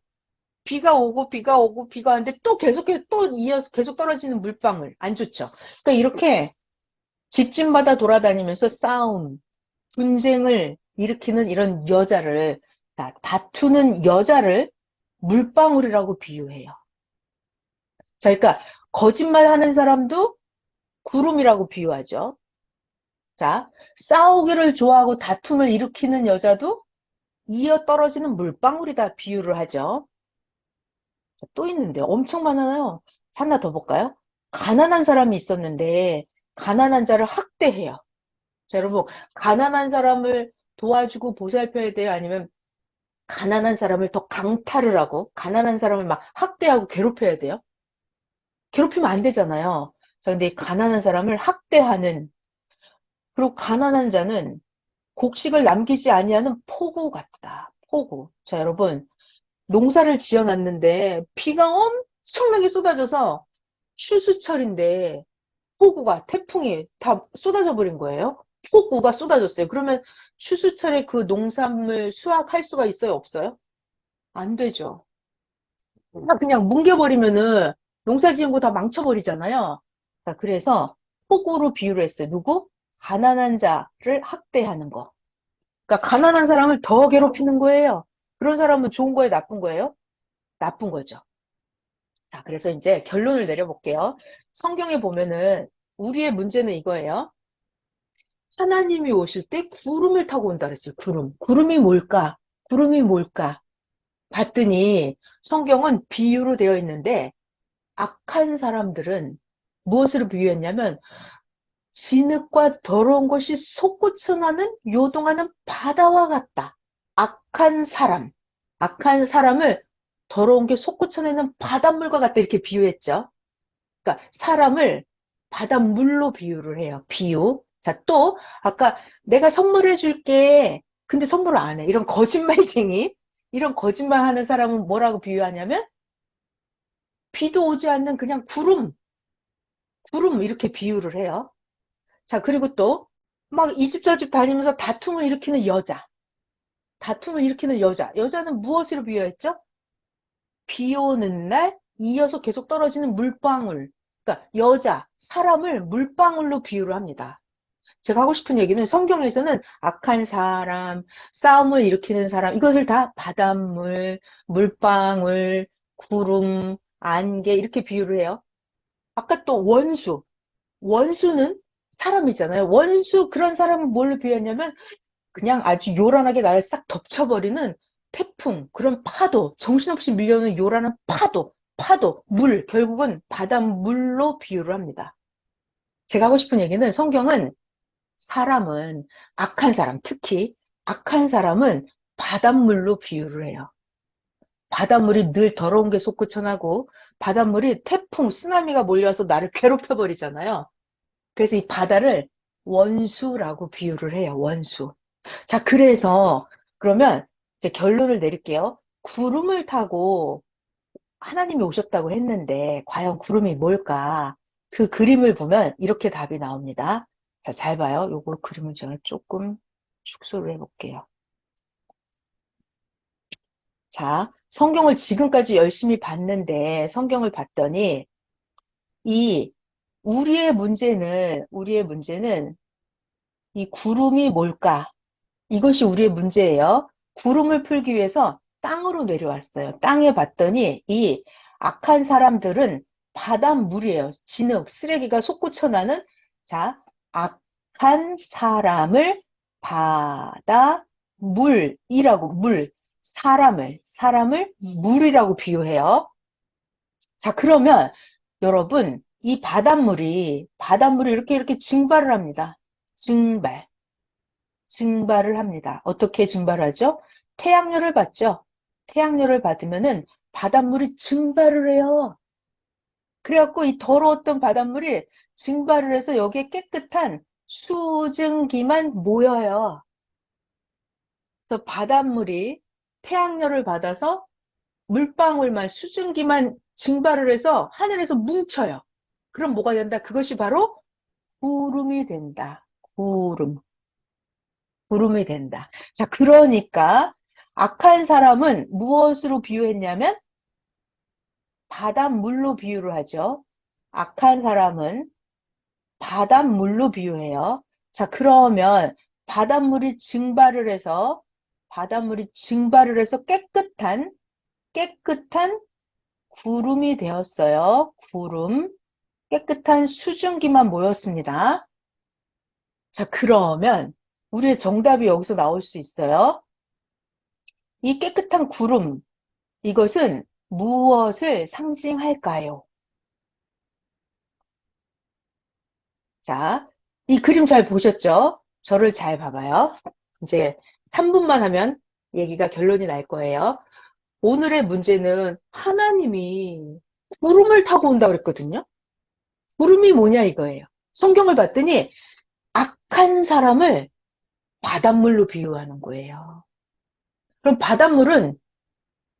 비가 오고 비가 오고 비가 왔는데 또 계속해서 또 이어서 계속 떨어지는 물방울. 안 좋죠? 그러니까 이렇게 집집마다 돌아다니면서 싸움, 분쟁을 일으키는 이런 여자를, 다투는 여자를 물방울이라고 비유해요. 자, 그러니까 거짓말 하는 사람도 구름이라고 비유하죠. 자, 싸우기를 좋아하고 다툼을 일으키는 여자도 이어 떨어지는 물방울이다 비유를 하죠. 또 있는데 엄청 많아요. 하나 더 볼까요? 가난한 사람이 있었는데 가난한 자를 학대해요. 자, 여러분, 가난한 사람을 도와주고 보살펴야 돼요? 아니면 가난한 사람을 더 강탈을 하고, 가난한 사람을 막 학대하고 괴롭혀야 돼요? 괴롭히면 안 되잖아요. 자, 근데 이 가난한 사람을 학대하는, 그리고 가난한 자는 곡식을 남기지 아니하는 포구 같다. 포구. 자, 여러분, 농사를 지어 놨는데 비가 엄청나게 쏟아져서 추수철인데 폭우가, 태풍이 다 쏟아져 버린 거예요. 폭우가 쏟아졌어요. 그러면 추수철에 그 농산물 수확할 수가 있어요? 없어요? 안 되죠. 그냥 뭉개버리면은 농사 지은 거 다 망쳐버리잖아요. 자, 그래서 폭우로 비유를 했어요. 누구? 가난한 자를 학대하는 거. 그러니까 가난한 사람을 더 괴롭히는 거예요. 그런 사람은 좋은 거예요? 나쁜 거예요? 나쁜 거죠. 자, 그래서 이제 결론을 내려볼게요. 성경에 보면은 우리의 문제는 이거예요. 하나님이 오실 때 구름을 타고 온다 그랬어요. 구름. 구름이 뭘까? 구름이 뭘까? 봤더니 성경은 비유로 되어 있는데 악한 사람들은 무엇으로 비유했냐면 진흙과 더러운 것이 솟구쳐 나는 요동하는 바다와 같다. 악한 사람. 악한 사람을 더러운 게 솟구쳐내는 바닷물과 같다 이렇게 비유했죠. 그러니까 사람을 바닷물로 비유를 해요. 비유. 자, 또 아까 내가 선물해 줄게. 근데 선물을 안 해. 이런 거짓말쟁이. 이런 거짓말하는 사람은 뭐라고 비유하냐면 비도 오지 않는 그냥 구름, 구름 이렇게 비유를 해요. 자, 그리고 또 막 이 집 저 집 다니면서 다툼을 일으키는 여자. 다툼을 일으키는 여자. 여자는 무엇으로 비유했죠? 비 오는 날 이어서 계속 떨어지는 물방울. 그러니까 여자, 사람을 물방울로 비유를 합니다. 제가 하고 싶은 얘기는 성경에서는 악한 사람, 싸움을 일으키는 사람, 이것을 다 바닷물, 물방울, 구름, 안개 이렇게 비유를 해요. 아까 또 원수, 원수는 사람이잖아요. 원수 그런 사람은 뭘로 비유했냐면 그냥 아주 요란하게 나를 싹 덮쳐버리는 태풍, 그런 파도, 정신없이 밀려오는 요란한 파도, 파도, 물, 결국은 바닷물로 비유를 합니다. 제가 하고 싶은 얘기는 성경은 사람은 악한 사람, 특히 악한 사람은 바닷물로 비유를 해요. 바닷물이 늘 더러운 게 솟구쳐나고 바닷물이 태풍, 쓰나미가 몰려와서 나를 괴롭혀 버리잖아요. 그래서 이 바다를 원수라고 비유를 해요. 원수. 자, 그래서 그러면 이제 결론을 내릴게요. 구름을 타고 하나님이 오셨다고 했는데 과연 구름이 뭘까? 그 그림을 보면 이렇게 답이 나옵니다. 자, 잘 봐요. 요거 그림을 제가 조금 축소를 해볼게요. 자, 성경을 지금까지 열심히 봤는데 성경을 봤더니 이 우리의 문제는 이 구름이 뭘까? 이것이 우리의 문제예요. 구름을 풀기 위해서 땅으로 내려왔어요. 땅에 봤더니 이 악한 사람들은 바닷물이에요. 진흙, 쓰레기가 솟구쳐나는 자, 악한 사람을 바다물이라고 사람을 물이라고 비유해요. 자, 그러면 여러분 이 바닷물이 이렇게 증발을 합니다. 증발. 증발을 합니다. 어떻게 증발하죠? 태양열을 받죠. 태양열을 받으면은 바닷물이 증발을 해요. 그래갖고 이 더러웠던 바닷물이 증발을 해서 여기에 깨끗한 수증기만 모여요. 그래서 바닷물이 태양열을 받아서 물방울만 수증기만 증발을 해서 하늘에서 뭉쳐요. 그럼 뭐가 된다? 그것이 바로 구름이 된다. 구름이 된다. 자, 그러니까 악한 사람은 무엇으로 비유했냐면 바닷물로 비유를 하죠. 악한 사람은 바닷물로 비유해요. 자, 그러면 바닷물이 증발을 해서 깨끗한 구름이 되었어요. 구름. 깨끗한 수증기만 모였습니다. 자, 그러면 우리의 정답이 여기서 나올 수 있어요. 이 깨끗한 구름, 이것은 무엇을 상징할까요? 자, 이 그림 잘 보셨죠? 저를 잘 봐봐요. 이제 3분만 하면 얘기가 결론이 날 거예요. 오늘의 문제는 하나님이 구름을 타고 온다고 그랬거든요. 구름이 뭐냐 이거예요. 성경을 봤더니 악한 사람을 바닷물로 비유하는 거예요. 그럼 바닷물은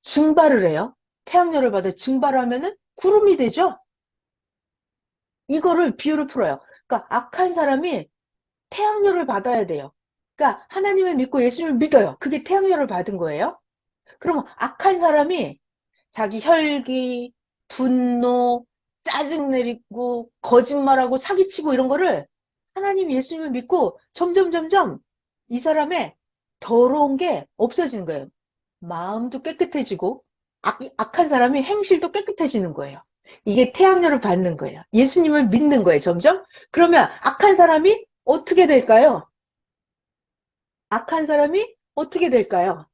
증발을 해요. 태양열을 받아 증발을 하면은 구름이 되죠? 이거를 비유를 풀어요. 그러니까 악한 사람이 태양열을 받아야 돼요. 그러니까 하나님을 믿고 예수님을 믿어요. 그게 태양열을 받은 거예요. 그러면 악한 사람이 자기 혈기, 분노, 짜증내리고 거짓말하고 사기치고 이런 거를 하나님 예수님을 믿고 점점 이 사람의 더러운 게 없어지는 거예요. 마음도 깨끗해지고 악한 사람이 행실도 깨끗해지는 거예요. 이게 태양열을 받는 거예요. 예수님을 믿는 거예요. 점점. 그러면 악한 사람이 어떻게 될까요? 악한 사람이 어떻게 될까요?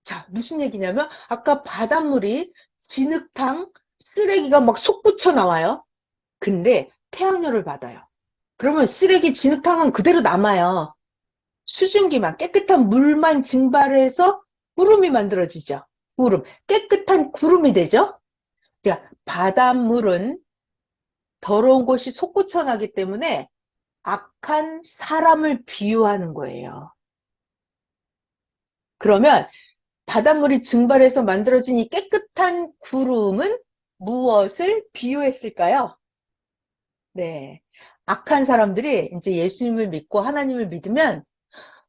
자, 무슨 얘기냐면 아까 바닷물이 진흙탕 쓰레기가 막 솟구쳐 나와요. 근데 태양열을 받아요. 그러면 쓰레기 진흙탕은 그대로 남아요. 수증기만 깨끗한 물만 증발해서 구름이 만들어지죠. 구름. 깨끗한 구름이 되죠. 자, 바닷물은 더러운 곳이 솟구쳐 나기 때문에 악한 사람을 비유하는 거예요. 그러면 바닷물이 증발해서 만들어진 이 깨끗한 구름은 무엇을 비유했을까요? 네. 악한 사람들이 이제 예수님을 믿고 하나님을 믿으면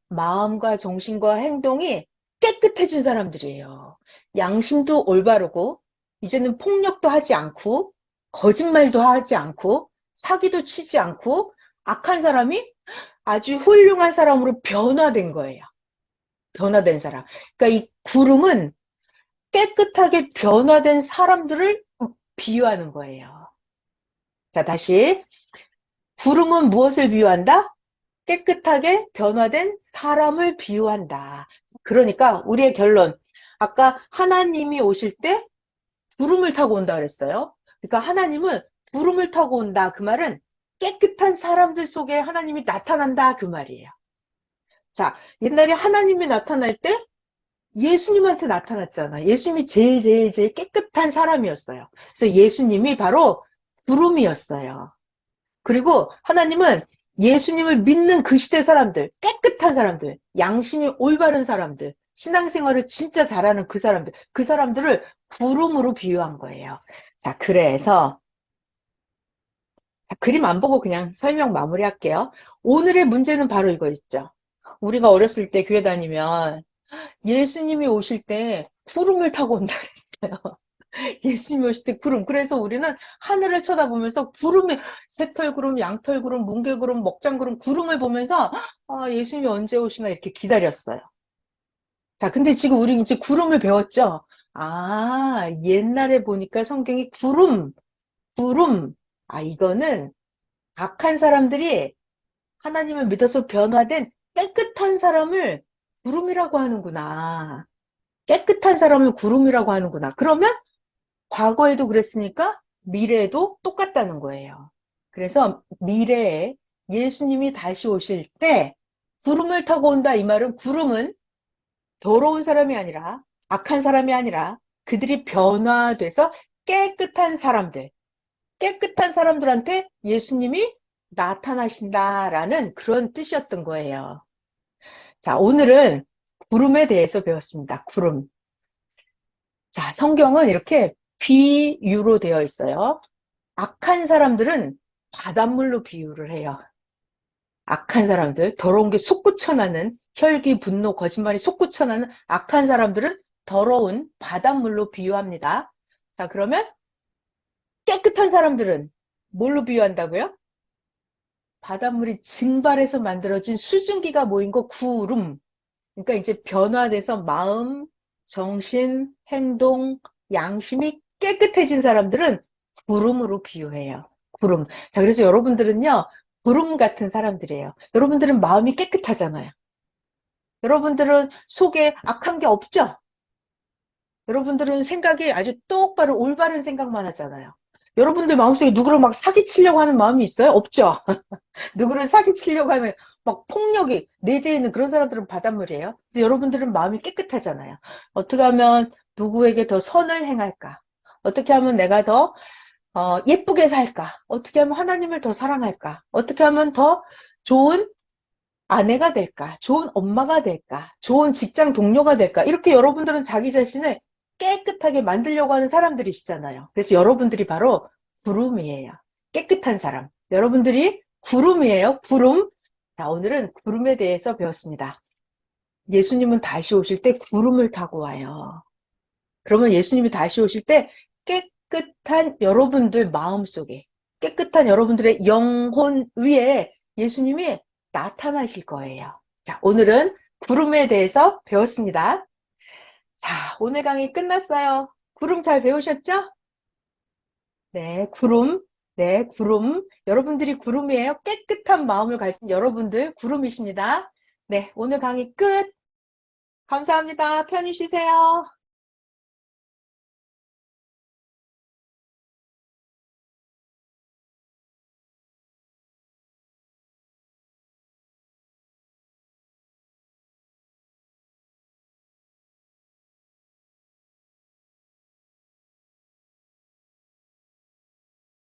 마음과 정신과 행동이 깨끗해진 사람들이에요. 양심도 올바르고, 이제는 폭력도 하지 않고, 거짓말도 하지 않고, 사기도 치지 않고, 악한 사람이 아주 훌륭한 사람으로 변화된 거예요. 변화된 사람. 그러니까 이 구름은 깨끗하게 변화된 사람들을 비유하는 거예요. 자, 다시. 구름은 무엇을 비유한다? 깨끗하게 변화된 사람을 비유한다. 그러니까 우리의 결론. 아까 하나님이 오실 때 구름을 타고 온다 그랬어요. 그러니까 하나님은 구름을 타고 온다. 그 말은 깨끗한 사람들 속에 하나님이 나타난다. 그 말이에요. 자, 옛날에 하나님이 나타날 때 예수님한테 나타났잖아. 예수님이 제일 깨끗한 사람이었어요. 그래서 예수님이 바로 구름이었어요. 그리고 하나님은 예수님을 믿는 그 시대 사람들, 깨끗한 사람들, 양심이 올바른 사람들, 신앙생활을 진짜 잘하는 그 사람들을 구름으로 비유한 거예요. 자, 그래서 자, 그림 안 보고 그냥 설명 마무리할게요. 오늘의 문제는 바로 이거 있죠. 우리가 어렸을 때 교회 다니면 예수님이 오실 때 구름을 타고 온다 그랬어요. 예수님이 오실 때 구름. 그래서 우리는 하늘을 쳐다보면서 구름이, 새털구름, 양털구름, 뭉게구름, 먹장구름, 구름을 보면서 아, 예수님이 언제 오시나 이렇게 기다렸어요. 자, 근데 지금 우리 이제 구름을 배웠죠? 아, 옛날에 보니까 성경이 구름. 아, 이거는 악한 사람들이 하나님을 믿어서 변화된 깨끗한 사람을 구름이라고 하는구나. 깨끗한 사람을 구름이라고 하는구나. 그러면 과거에도 그랬으니까 미래에도 똑같다는 거예요. 그래서 미래에 예수님이 다시 오실 때 구름을 타고 온다. 이 말은 구름은 더러운 사람이 아니라 악한 사람이 아니라 그들이 변화돼서 깨끗한 사람들, 깨끗한 사람들한테 예수님이 나타나신다라는 그런 뜻이었던 거예요. 자, 오늘은 구름에 대해서 배웠습니다. 구름. 자, 성경은 이렇게 비유로 되어 있어요. 악한 사람들은 바닷물로 비유를 해요. 악한 사람들, 더러운 게 솟구쳐나는 혈기, 분노, 거짓말이 솟구쳐나는 악한 사람들은 더러운 바닷물로 비유합니다. 자, 그러면 깨끗한 사람들은 뭘로 비유한다고요? 바닷물이 증발해서 만들어진 수증기가 모인 거 구름. 그러니까 이제 변화돼서 마음, 정신, 행동, 양심이 깨끗해진 사람들은 구름으로 비유해요. 구름. 자, 그래서 여러분들은요, 구름 같은 사람들이에요. 여러분들은 마음이 깨끗하잖아요. 여러분들은 속에 악한 게 없죠? 여러분들은 생각이 아주 똑바로 올바른 생각만 하잖아요. 여러분들 마음속에 누구를 막 사기치려고 하는 마음이 있어요? 없죠? 누구를 사기치려고 하는 막 폭력이 내재해 있는 그런 사람들은 바닷물이에요. 근데 여러분들은 마음이 깨끗하잖아요. 어떻게 하면 누구에게 더 선을 행할까? 어떻게 하면 내가 더 예쁘게 살까? 어떻게 하면 하나님을 더 사랑할까? 어떻게 하면 더 좋은 아내가 될까? 좋은 엄마가 될까? 좋은 직장 동료가 될까? 이렇게 여러분들은 자기 자신을 깨끗하게 만들려고 하는 사람들이시잖아요. 그래서 여러분들이 바로 구름이에요. 깨끗한 사람. 여러분들이 구름이에요. 구름. 자, 오늘은 구름에 대해서 배웠습니다. 예수님은 다시 오실 때 구름을 타고 와요. 그러면 예수님이 다시 오실 때 깨끗한 여러분들 마음속에, 깨끗한 여러분들의 영혼 위에 예수님이 나타나실 거예요. 자, 오늘은 구름에 대해서 배웠습니다. 자, 오늘 강의 끝났어요. 구름 잘 배우셨죠? 네, 구름. 네, 구름. 여러분들이 구름이에요. 깨끗한 마음을 가진 여러분들 구름이십니다. 네, 오늘 강의 끝. 감사합니다. 편히 쉬세요.